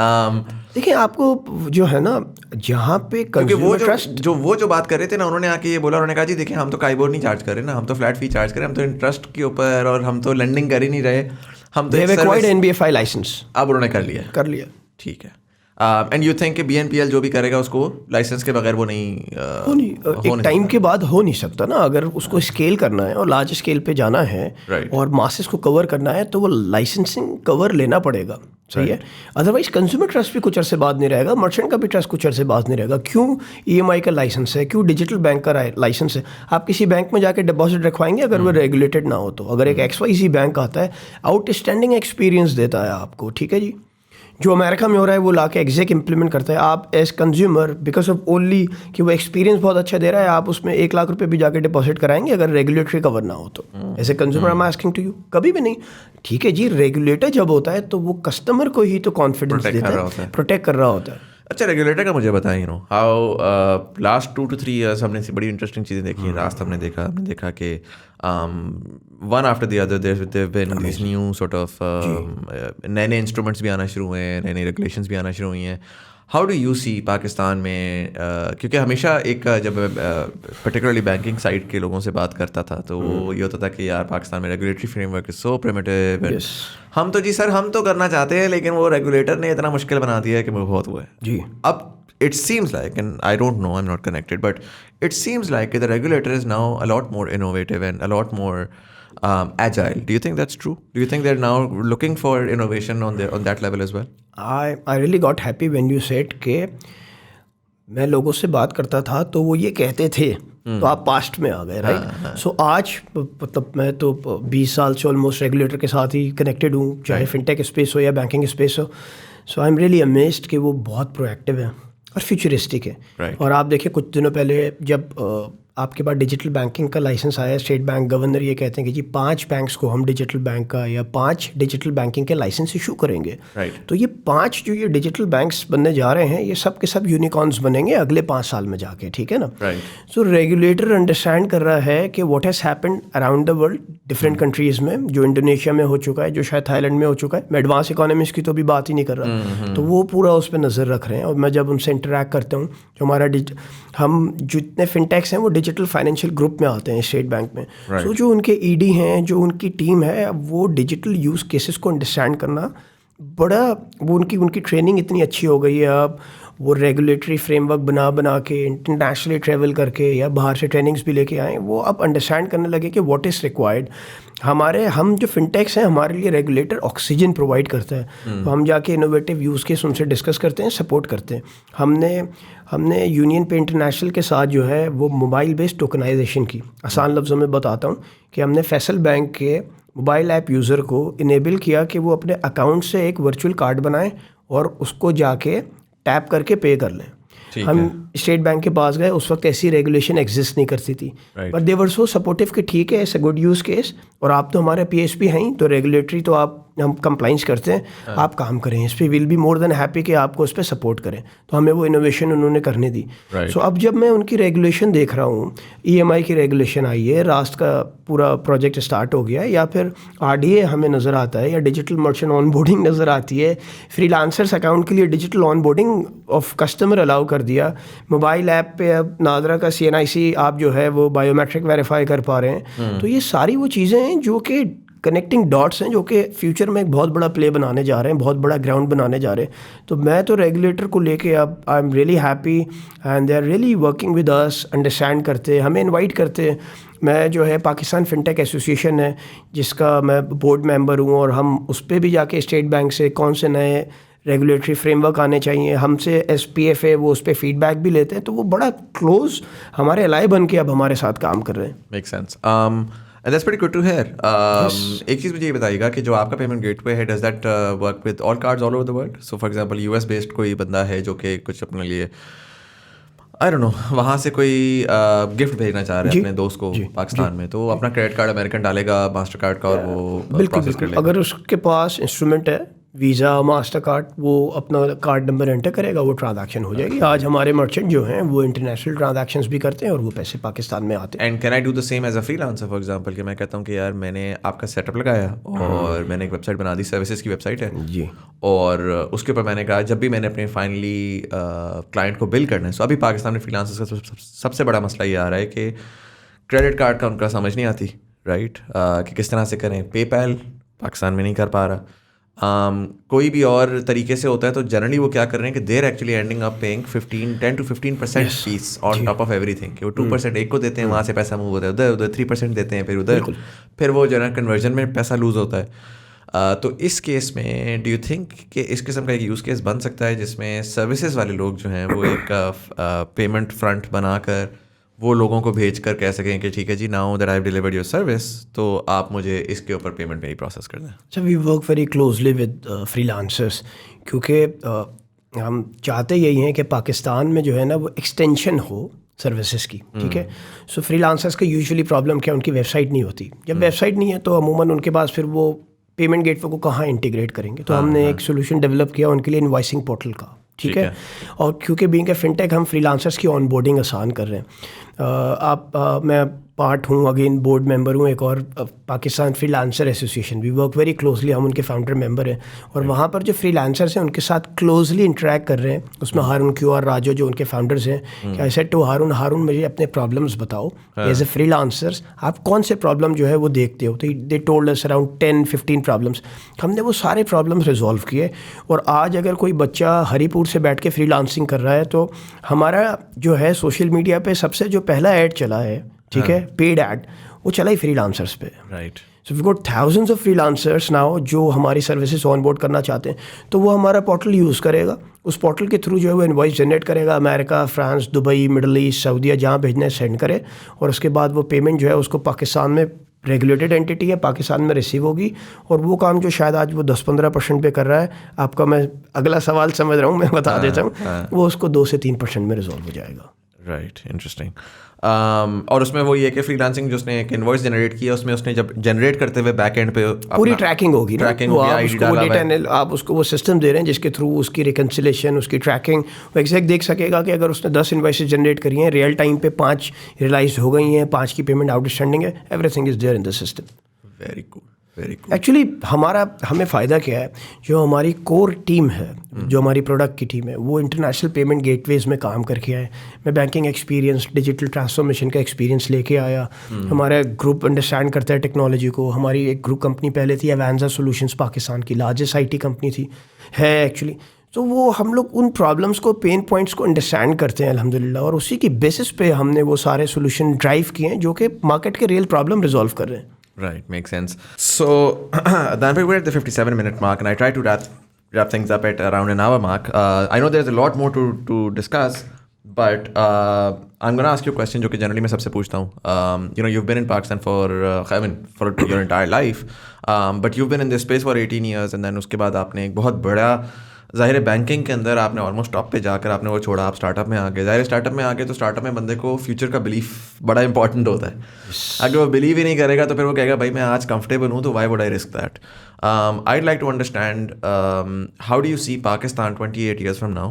देखिए आपको जो है ना जहाँ पे कंज्यूमर ट्रस्ट,
वो जो बात कर रहे थे ना, उन्होंने आके ये बोला, उन्होंने कहा जी देखिए हम तो काइबोर नहीं चार्ज कर रहे ना, हम तो फ्लैट फी चार्ज कर रहे हैं, हम तो इंटरेस्ट के ऊपर, और हम तो लेंडिंग कर ही नहीं रहे, हम तो
NBFI लाइसेंस
अब उन्होंने कर लिया। ठीक है। एंड यू थिंक कि BNPL जो भी करेगा उसको लाइसेंस के बगैर वो नहीं
एक टाइम के बाद हो नहीं सकता ना। अगर उसको स्केल करना है और लार्ज स्केल पे जाना है और मासेस को कवर करना है तो वो लाइसेंसिंग कवर लेना पड़ेगा, सही है? अदरवाइज कंज्यूमर ट्रस्ट भी कुछ अरसे बाद नहीं रहेगा, मर्चेंट का भी ट्रस्ट कुछ अरसे बाद नहीं रहेगा। क्यों EMI का लाइसेंस है, क्यों डिजिटल बैंक का लाइसेंस है? आप किसी बैंक में जाके डिपॉजिट रखवाएंगे अगर वो रेगुलेटेड ना हो तो? अगर एक XYZ बैंक आता है, आउटस्टैंडिंग एक्सपीरियंस देता है आपको, ठीक है जी, जो अमेरिका में हो रहा है वो ला के एग्जैक्ट इम्प्लीमेंट करता है। आप as consumer because of only कि वो एक्सपीरियंस बहुत अच्छा दे रहा है, आप उसमें 1 लाख रुपए भी जाके डिपॉजिट कराएंगे अगर रेगुलेटरी कवर ना हो तो। As a consumer I am asking to you, कभी भी नहीं। ठीक है जी, रेगुलेटर जब होता है तो वो कस्टमर को ही तो कॉन्फिडेंस देता है, प्रोटेक्ट कर रहा होता है।
अच्छा, रेगुलेटर का मुझे बताएं, हाउ लास्ट 2 to 3 years हमने बड़ी इंटरेस्टिंग चीज़ें देखी हैं। रास्त हमने देखा कि one after the other there been this new sort of नए इंस्ट्रूमेंट्स भी आना शुरू हुए हैं, नए रेगुलेशंस भी आना शुरू हुई हैं। How do you see Pakistan में, क्योंकि हमेशा एक जब पर्टिकुलरली बैंकिंग साइड के लोगों से बात करता था तो ये होता था कि यार पाकिस्तान में regulatory framework is so primitive, हम तो जी सर हम तो करना चाहते हैं लेकिन वो रेगुलेटर ने इतना मुश्किल बना दिया है कि वो बहुत हुआ है
जी।
अब it seems like, and I don't know, I'm not connected, but it seems like the regulator is now a lot more innovative and a lot more agile. Do you think that's true? Do you think they're now looking for innovation on that level as well?
I really got happy when you said कि मैं लोगों से बात करता था तो वो ये कहते थे, तो आप पास्ट में आ गए, राइट? सो आज मतलब मैं तो 20 साल से ऑलमोस्ट रेगुलेटर के साथ ही कनेक्टेड हूँ, चाहे फिनटेक स्पेस हो या बैंकिंग स्पेस हो। सो आई एम रियली अमेज्ड कि वो बहुत प्रोएक्टिव है और फ्यूचरिस्टिक है। और आप देखिए कुछ दिनों पहले जब आपके पास डिजिटल बैंकिंग का लाइसेंस आया, स्टेट बैंक गवर्नर ये कहते हैं कि जी 5 बैंक्स को हम डिजिटल बैंक का या 5 डिजिटल बैंकिंग के लाइसेंस इशू करेंगे। तो ये 5 जो ये डिजिटल बैंक्स बनने जा रहे हैं ये सब के सब यूनिकॉर्न्स बनेंगे अगले 5 साल में जाके, ठीक है ना? सो रेगुलेटर अंडरस्टैंड कर रहा है कि what has happened around the world, different countries में, जो इंडोनेशिया में हो चुका है, जो शायद थाईलैंड में हो चुका है। मैं एडवांस इकोनॉमीज़ की तो भी बात ही नहीं कर रहा। तो वो पूरा उस पर नज़र रख रहे हैं। और मैं जब उनसे इंटरेक्ट करता हूँ, जो हमारा हम जितने फिनटेक्स हैं वो डिजिटल फाइनेंशियल ग्रुप में आते हैं स्टेट बैंक में। सो जो उनके ईडी हैं, जो उनकी टीम है, वो डिजिटल यूज़ केसेस को अंडरस्टैंड करना बड़ा, वो उनकी ट्रेनिंग इतनी अच्छी हो गई है अब, वो रेगुलेटरी फ्रेमवर्क बना के इंटरनेशनली ट्रैवल करके या बाहर से ट्रेनिंग्स भी लेके आए, वो अब अंडरस्टैंड करने लगे कि व्हाट इज़ रिक्वायर्ड। हम जो फिनटेक्स हैं हमारे लिए रेगुलेटर ऑक्सीजन प्रोवाइड करता है। तो हम जाके इनोवेटिव यूज़ केस उनसे डिस्कस करते हैं, सपोर्ट करते हैं। हमने यूनियन पे इंटरनेशनल के साथ जो है वो मोबाइल बेस्ड टोकनाइजेशन की, आसान लफ्ज़ों में बताता हूँ कि हमने फैसल बैंक के मोबाइल ऐप यूज़र को इनेबल किया कि वो अपने अकाउंट से एक वर्चुअल कार्ड बनाएं और उसको जाके टैप करके पे कर लें। हम स्टेट बैंक के पास गए, उस वक्त ऐसी रेगुलेशन एग्जिस्ट नहीं करती थी, but they were so supportive कि ठीक है, it's a good use case और आप तो हमारे पीएसपी हैं ही, तो रेगुलेटरी तो हम कंप्लाइंस करते हैं, आप काम करें इस पर, will be more than happy कि आपको उस पर सपोर्ट करें। तो हमें वो इनोवेशन उन्होंने करने दी। सो अब जब मैं उनकी रेगुलेशन देख रहा हूँ, EMI की रेगुलेशन आई है, रास्ट का पूरा प्रोजेक्ट स्टार्ट हो गया है, या फिर RDA हमें नज़र आता है, या डिजिटल मर्चेंट ऑनबोर्डिंग नज़र आती है, फ्रीलांसर्स अकाउंट के लिए digital onboarding of customer allow कर दिया, मोबाइल ऐप पे अब नादरा का CNIC आप जो है वो बायोमेट्रिक वेरीफाई कर पा रहे हैं। तो ये सारी वो चीज़ें हैं जो कि कनेक्टिंग डॉट्स हैं, जो कि फ्यूचर में एक बहुत बड़ा प्ले बनाने जा रहे हैं, बहुत बड़ा ग्राउंड बनाने जा रहे हैं। तो मैं तो रेगुलेटर को लेके अब I am really happy and they are really working with us, understand करते, हमें इनवाइट करते। मैं जो है पाकिस्तान फिनटेक एसोसिएशन है जिसका मैं बोर्ड मेंबर हूँ, और हम उस पर भी जाके स्टेट बैंक से कौन से नए रेगुलेटरी फ्रेमवर्क आने चाहिए, हमसे SPFA वो उस पर फीडबैक भी लेते हैं। तो वो बड़ा क्लोज हमारे अलाय बन के अब हमारे साथ काम कर रहे हैं।
Make sense and that's pretty good to hear. एक चीज़ मुझे ये बताइएगा कि जो आपका पेमेंट गेटवे है, does that work with all cards all over the world? So for example US based कोई बंदा है जो कि कुछ अपने लिए आई डोंट नो वहाँ से कोई गिफ्ट भेजना चाह रहे हैं अपने दोस्त को पाकिस्तान में, तो अपना क्रेडिट कार्ड अमेरिकन डालेगा, मास्टर कार्ड का, और वो प्रोसेस कर लेगा।
अगर उसके पास इंस्ट्रूमेंट है, वीज़ा, मास्टर कार्ड, वो अपना कार्ड नंबर एंटर करेगा, वो ट्रांजैक्शन हो जाएगी। आज हमारे मर्चेंट जो हैं वो इंटरनेशनल ट्रांजैक्शंस भी करते हैं और वो पैसे पाकिस्तान में आते हैं।
And can I do the same as a freelancer? For example कि मैं कहता हूँ कि यार मैंने आपका सेटअप लगाया और मैंने एक वेबसाइट बना दी, सर्विसेज की वेबसाइट है
जी,
और उसके ऊपर मैंने कहा जब भी मैंने अपने फाइनली क्लाइंट को बिल करना है। सो अभी पाकिस्तान में फ्रीलांसर्स का सबसे बड़ा मसला ये आ रहा है कि क्रेडिट कार्ड का उनका समझ नहीं आती, राइट, कि किस तरह से करें। पेपैल पाकिस्तान में नहीं कर पा रहा, कोई भी और तरीके से होता है, तो जनरली वो क्या कर रहे हैं कि there actually ending up paying 10 to 15% fees on top of everything, कि वो 2% एक को देते हैं, वहाँ से पैसा मूव होता है उधर 3% देते हैं, फिर वो जो है कन्वर्जन में पैसा लूज होता है। तो इस केस में डू यू थिंक कि इस किस्म का एक यूज़ केस बन सकता है जिसमें सर्विसेज वाले लोग जो हैं वो एक पेमेंट फ्रंट बनाकर वो लोगों को भेज कर कह सकें कि ठीक है जी, now that I have delivered your service, तो आप मुझे इसके ऊपर पेमेंट मेरी प्रोसेस कर दें?
So we work very closely with freelancers, क्योंकि हम चाहते यही हैं कि पाकिस्तान में जो है ना वो एक्सटेंशन हो सर्विसेज की, ठीक है। सो फ्रीलांसर्स का यूजुअली प्रॉब्लम क्या है, उनकी वेबसाइट नहीं होती। जब वेबसाइट नहीं है तो अमूमन उनके पास फिर वो पेमेंट गेटवे को कहाँ इंटीग्रेट करेंगे, तो हमने एक सोल्यूशन डेवलप किया उनके लिए, इनवॉइसिंग पोर्टल का, ठीक है। और क्योंकि बीइंग ए फिनटेक हम फ्रीलांसर्स की ऑनबोर्डिंग आसान कर रहे हैं। मैं पार्ट हूँ, अगेन बोर्ड मेंबर हूँ एक और Pakistan freelancer association, we work very closely, हम उनके फाउंडर मेंबर हैं। और वहाँ पर जो फ्रीलांसर्स हैं उनके साथ क्लोजली इंटरेक्ट कर रहे हैं। उसमें हारून क्यूआर राजो जो उनके फाउंडर्स हैं, कि आई सेड टू हारून मुझे अपने प्रॉब्लम्स बताओ एज ए फ्रीलांसर्स, आप कौन से प्रॉब्लम जो है वो देखते हो। तो they told us around 10-15 problems. हमने वो सारे प्रॉब्लम्स रिजॉल्व किए। और आज अगर कोई बच्चा हरीपुर से बैठ के फ्रीलांसिंग कर रहा है, तो हमारा जो है सोशल मीडिया पे सबसे जो पहला ऐड चला है, ठीक है, पेड ऐड, वो चला ही फ्रीलांसर्स पे,
right.
So we got thousands of freelancers now जो हमारी सर्विसेज ऑनबोर्ड करना चाहते हैं। तो वो हमारा पोर्टल यूज़ करेगा, उस पोर्टल के थ्रू जो है वो इनवॉइस जनरेट करेगा, America, France, Dubai, Middle East, सऊदीया, जहाँ भेजना है सेंड करे। और उसके बाद वो पेमेंट जो है उसको पाकिस्तान में रेगुलेटेड एंटिटी है, पाकिस्तान में रिसीव होगी। और वो काम जो शायद आज वो 10-15% पे कर रहा है, आपका मैं अगला सवाल समझ रहा हूँ, मैं बता देता हूँ, वो उसको 2 से 3% में रिजॉल्व हो जाएगा।
Right, interesting. और उसमें वो ये कि फ्रीलांसिंग जो उसने एक इनवॉइस जनरेट किया, उसमें उसने जब जनरेट करते हुए बैक एंड पे
पूरी ट्रैकिंग होगी,
ट्रैकिंग
वो
होगी,
आप
आईडी
उसको
डाला
डेटा
है,
आप उसको वो सिस्टम दे रहे हैं जिसके थ्रू उसकी रिकन्सिलेशन, उसकी ट्रैकिंग, वो एग्जैक्ट देख सकेगा कि अगर उसने 10 इन्वॉइसेस जनरेट करी हैं, रियल टाइम पे 5 रियलाइज हो गई हैं, 5 की पेमेंट आउटस्टैंडिंग है, everything is there in the system.
Very cool, very cool.
Actually हमें फ़ायदा क्या है, जो हमारी कोर टीम है, जो हमारी प्रोडक्ट की टीम है, वो इंटरनेशनल पेमेंट गेटवेज में काम करके आए। मैं बैंकिंग एक्सपीरियंस, डिजिटल ट्रांसफॉर्मेशन का एक्सपीरियंस लेके आया। हमारा ग्रुप अंडरस्टैंड करता है टेक्नोलॉजी को। हमारी एक ग्रुप कंपनी पहले थी एवेंजा सॉल्यूशंस, पाकिस्तान की लार्जेस्ट आईटी कंपनी थी, है एक्चुअली। तो वो हम लोग उन प्रॉब्लम्स को, पेन पॉइंट्स को अंडरस्टैंड करते हैं अल्हम्दुलिल्लाह, और उसी की बेसिस पे हमने वो सारे सोल्यूशन ड्राइव किए हैं जो कि मार्केट के रियल प्रॉब्लम रिजॉल्व कर रहे हैं।
Right, makes sense. So then we're at the 57-minute mark, and I try to wrap things up at around an hour mark. I know there's a lot more to discuss, but I'm going to ask you a question जो कि generally मैं सबसे पूछता हूँ. You've been in Pakistan for your entire life, but you've been in this space for 18 years, and then उसके बाद आपने एक बहुत बड़ा, ज़ाहिर है बैंकिंग के अंदर आपने ऑलमोस्ट टॉप पे जाकर आपने वो छोड़ा, आप स्टार्टअप में आ गए। ज़ाहिर स्टार्टअप में आ गए तो स्टार्टअप में बंदे को फ्यूचर का बिलीफ बड़ा इंपॉर्टेंट होता है। अगर वो बिलीव ही नहीं करेगा तो फिर वो कहेगा भाई मैं आज कंफर्टेबल हूँ तो why would I risk that. I'd like to understand how do you see Pakistan 28 years from now,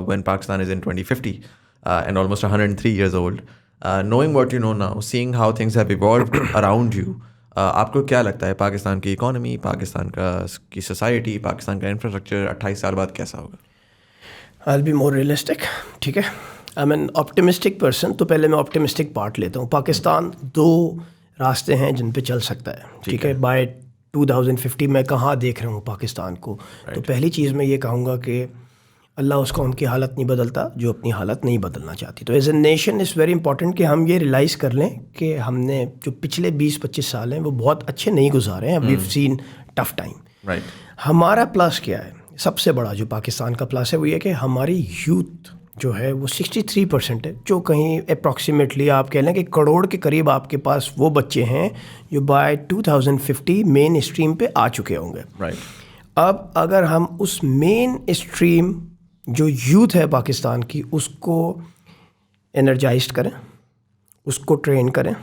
when Pakistan is in 2050 and almost 103 years old, knowing what you know now, seeing how things have evolved around you, आपको क्या लगता है पाकिस्तान की economy, Pakistan की society, Pakistan का infrastructure 28 साल बाद कैसा होगा?
I'll be more realistic, ठीक है। I am N optimistic person, तो पहले मैं ऑप्टिमिस्टिक पार्ट लेता हूँ। पाकिस्तान 2 रास्ते हैं जिन पे चल सकता है, ठीक है। बाय 2050 मैं कहाँ देख रहा हूँ पाकिस्तान को, तो पहली चीज़ मैं ये कहूँगा कि अल्लाह उसको उनकी हालत नहीं बदलता जो अपनी हालत नहीं बदलना चाहती। तो as a nation is very important कि हम ये रियलाइज़ कर लें कि हमने जो पिछले 20-25 साल हैं वो बहुत अच्छे नहीं गुजारे हैं। We have seen tough time, right. हमारा प्लस क्या है, सबसे बड़ा जो पाकिस्तान का प्लस है वो ये कि हमारी यूथ जो है वो 63% है, जो कहीं अप्रॉक्सीमेटली आप कह लें कि करोड़ के करीब आपके पास वो बच्चे हैं जो बाय 2050 मेन स्ट्रीम पे आ चुके होंगे, राइट। अब अगर हम उस मेन स्ट्रीम जो यूथ है पाकिस्तान की उसको एनर्जाइज्ड करें, उसको ट्रेन करें,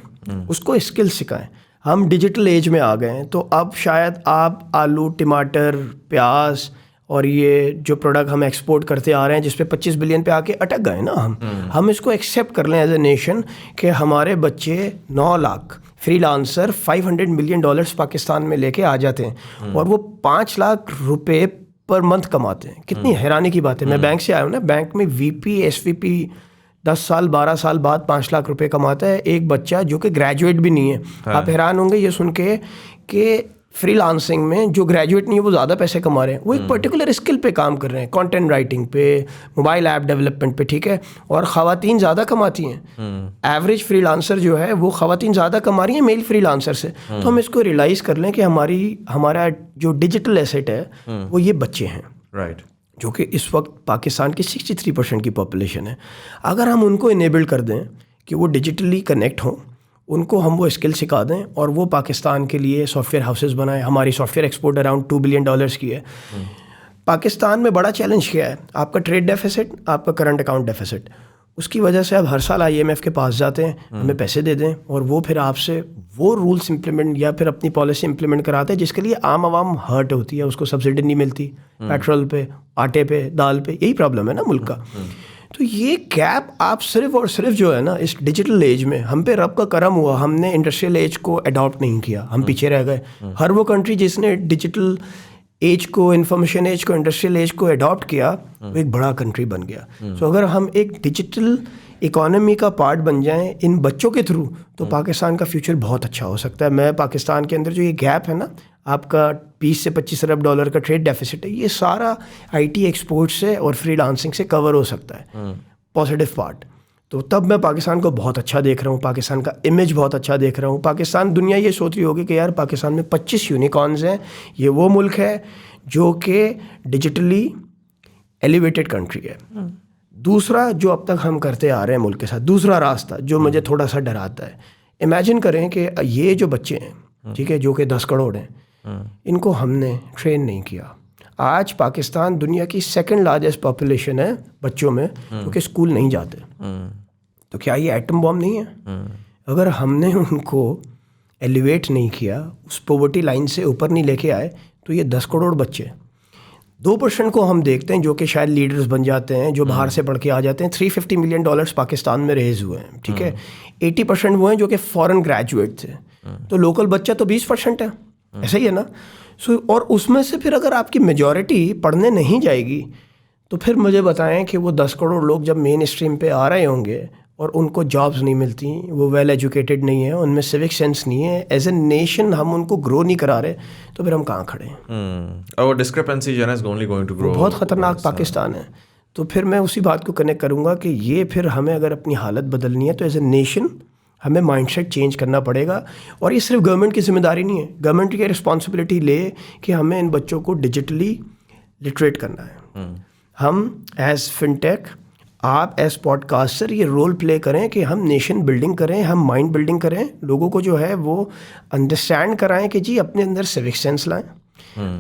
उसको स्किल सिखाएं। हम डिजिटल एज में आ गए हैं, तो अब शायद आप आलू, टमाटर, प्याज और ये जो प्रोडक्ट हम एक्सपोर्ट करते आ रहे हैं जिस पे 25 बिलियन पे आके अटक गए ना, हम इसको एक्सेप्ट कर लें एज ए नेशन कि हमारे बच्चे 9 लाख फ्रीलांसर $500 मिलियन पाकिस्तान में लेके आ जाते हैं और वो 5 लाख रुपए पर मंथ कमाते हैं। कितनी हैरानी की बात है। मैं बैंक से आया हूँ ना, बैंक में VP SVP 10 साल 12 साल बाद 5 लाख रुपए कमाता है एक बच्चा जो कि ग्रेजुएट भी नहीं है। आप हैरान होंगे ये सुन के कि फ्रीलांसिंग में जो ग्रेजुएट नहीं है वो ज़्यादा पैसे कमा रहे हैं। वो एक पर्टिकुलर स्किल पे काम कर रहे हैं, कंटेंट राइटिंग पे, मोबाइल ऐप डेवलपमेंट पे, ठीक है। और ख़वातीन ज़्यादा कमाती हैं। एवरेज फ्रीलांसर जो है वो ख़वातीन ज़्यादा कमा रही हैं मेल फ्रीलांसर से। तो हम इसको रियलाइज़ कर लें कि हमारा जो डिजिटल एसेट है वो ये बच्चे हैं, राइट, जो कि इस वक्त पाकिस्तान की 63% की पॉपुलेशन है। अगर हम उनको इनेबल कर दें कि वो डिजिटली कनेक्ट हों, उनको हम वो स्किल सिखा दें और वो पाकिस्तान के लिए सॉफ्टवेयर हाउसेस बनाएं। हमारी सॉफ्टवेयर एक्सपोर्ट अराउंड $2 बिलियन की है। पाकिस्तान में बड़ा चैलेंज क्या है? आपका ट्रेड डेफिसिट, आपका करंट अकाउंट डेफिसिट। उसकी वजह से आप हर साल IMF के पास जाते हैं, हमें पैसे दे दें, और वो फिर आपसे वो रूल्स इम्प्लीमेंट या फिर अपनी पॉलिसी इम्प्लीमेंट कराते हैं जिसके लिए आम आवाम हर्ट होती है, उसको सब्सिडी नहीं मिलती पेट्रोल पे, आटे पे, दाल पे। यही प्रॉब्लम है ना मुल्क का। तो ये गैप आप सिर्फ और सिर्फ जो है ना इस डिजिटल एज में, हम पे रब का करम हुआ, हमने इंडस्ट्रियल एज को अडॉप्ट नहीं किया, हम पीछे रह गए। हर वो कंट्री जिसने डिजिटल एज को, इंफॉर्मेशन एज को, इंडस्ट्रियल एज को अडॉप्ट किया, वो एक बड़ा कंट्री बन गया। सो अगर हम एक डिजिटल इकोनॉमी का पार्ट बन जाएं इन बच्चों के थ्रू, तो पाकिस्तान का फ्यूचर बहुत अच्छा हो सकता है। मैं पाकिस्तान के अंदर जो ये गैप है ना, आपका 20 से 25 अरब डॉलर का ट्रेड डेफिसिट है, ये सारा IT एक्सपोर्ट से और फ्रीलांसिंग से कवर हो सकता है, पॉजिटिव पार्ट। तो तब मैं पाकिस्तान को बहुत अच्छा देख रहा हूँ, पाकिस्तान का इमेज बहुत अच्छा देख रहा हूँ। पाकिस्तान, दुनिया ये सोच रही होगी कि यार पाकिस्तान में 25 यूनिकॉर्न्स हैं, ये वो मुल्क है जो कि डिजिटली एलिवेटेड कंट्री है। दूसरा जो अब तक हम करते आ रहे हैं मुल्क के साथ, दूसरा रास्ता जो मुझे थोड़ा सा डराता है, इमेजिन करें कि ये जो बच्चे हैं, ठीक है, जो कि 10 करोड़ हैं, इनको हमने ट्रेन नहीं किया। आज पाकिस्तान दुनिया की सेकंड लार्जेस्ट पॉपुलेशन है बच्चों में जो कि स्कूल नहीं जाते। तो क्या ये एटम बॉम्ब नहीं है? अगर हमने उनको एलिवेट नहीं किया, उस पॉवर्टी लाइन से ऊपर नहीं लेके आए, तो ये 10 करोड़ बच्चे, 2% को हम देखते हैं जो कि शायद लीडर्स बन जाते हैं, जो बाहर से पढ़ के आ जाते हैं। $350 मिलियन पाकिस्तान में रेज हुए हैं, ठीक है। 80% वो हैं जो कि फॉरेन ग्रेजुएट थे। तो लोकल बच्चा तो 20% है, ऐसा ही है ना। और उसमें से फिर अगर आपकी मेजॉरिटी पढ़ने नहीं जाएगी, तो फिर मुझे बताएं कि वो 10 करोड़ लोग जब मेन स्ट्रीम पे आ रहे होंगे और उनको जॉब्स नहीं मिलती, वो वेल एजुकेटेड नहीं है, उनमें सिविक सेंस नहीं है, एज ए नेशन हम उनको ग्रो नहीं करा रहे, तो फिर हम कहाँ खड़े हैं?
और डिस्क्रिपेंसी जो है is only going to grow.
बहुत ख़तरनाक पाकिस्तान है। तो फिर मैं उसी बात को कनेक्ट करूँगा कि ये फिर हमें अगर अपनी हालत बदलनी है तो एज ए नेशन हमें माइंडसेट चेंज करना पड़ेगा। और ये सिर्फ गवर्नमेंट की जिम्मेदारी नहीं है, गवर्नमेंट की रिस्पॉन्सिबिलिटी ले कि हमें इन बच्चों को डिजिटली लिटरेट करना है। हम एज फिनटेक, आप एज पॉडकास्टर ये रोल प्ले करें कि हम नेशन बिल्डिंग करें, हम माइंड बिल्डिंग करें, लोगों को जो है वो अंडरस्टैंड कराएं कि जी अपने अंदर सिविक सेंस लाएं।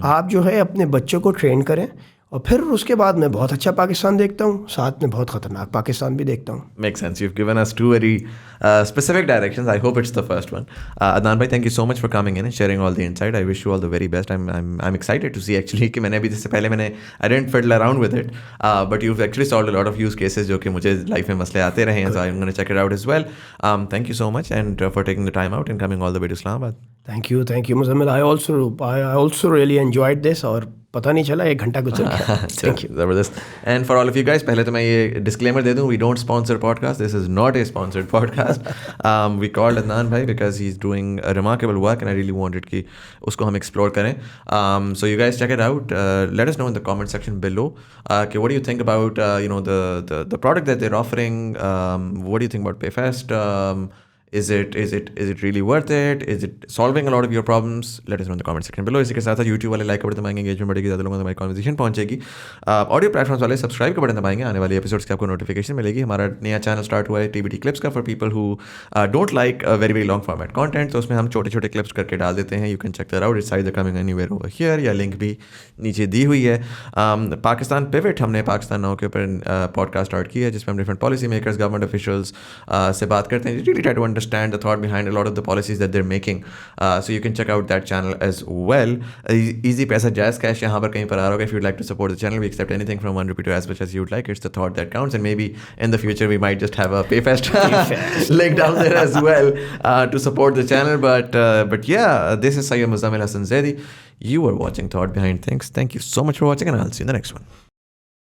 आप जो है अपने बच्चों को ट्रेन करें, और फिर उसके बाद मैं बहुत अच्छा पाकिस्तान देखता हूँ, साथ में बहुत ख़तरनाक पाकिस्तान भी देखता हूँ।
Makes sense. You've given us two very specific directions. I hope it's the first one. Adnan bhai, thank you so much for coming in and sharing all the insight. I wish you all the very best. I'm excited to see actually कि मैंने अभी जिससे पहले I didn't fiddle around with it, but you've actually solved a lot of use cases जो कि मुझे life में मसले आते रहे हैं. So I'm going to check it out as well. Thank you so much and for taking the time out and coming all the way to Islamabad.
Thank you, Muzammil. I also really enjoyed this, और पता नहीं चला 1 घंटा गुजर गया। Thank you.
ज़बरदस्त। And for all of you guys, पहले तो मैं ये disclaimer दे दूँ, we don't sponsor podcast. This is not a sponsored podcast. We called Adnan bhai because he's doing a remarkable work and I really wanted कि उसको हम explore करें. So you guys check it out. Let us know in the comment section below. कि what do you think about the product that they're offering? What do you think about PayFest? Is it really worth it? Is it solving a lot of your problems? Let us know in the comment section below. इसी के साथ साथ YouTube वाले like का button दबाएंगे, engagement बढ़ेगी, ज़्यादा लोगों तक हमारी कॉन्वर्सेशन पहुंचेगी। ऑडियो प्लेटफॉर्म्स वाले सब्सक्राइब का बटन दबाएंगे, आने वाले एपिसोड्स की आपको नोटिफिकेशन मिलेगी। हमारा नया चैनल स्टार्ट हुआ है TBT क्लिप्स का, for people who don't like very very long format content. तो उसमें हम छोटे छोटे क्लिप्स करके डाल देते हैं। You can check that out, it's either coming anywhere over here, या लिंक भी नीचे दी हुई है। पाकिस्तान पिवट, हमने पाकिस्तान नाउ के ऊपर पॉडकास्ट स्टार्ट किया है जिसमें हम different policy makers, government officials से बात करते हैं, really try to understand the thought behind a lot of the policies that they're making, so you can check out that channel as well. Easy paisa jazz cash यहाँ पर कहीं पर आ रहा होगा. If you'd like to support the channel, we accept anything from ₹1 to as much as you'd like. It's the thought that counts, and maybe in the future we might just have a PayFest link down there as well to support the channel. But yeah, this is Sayyid Muzammil Hassan Zaidi. You are watching Thought Behind Things. Thank you so much for watching, and I'll see you in the next one.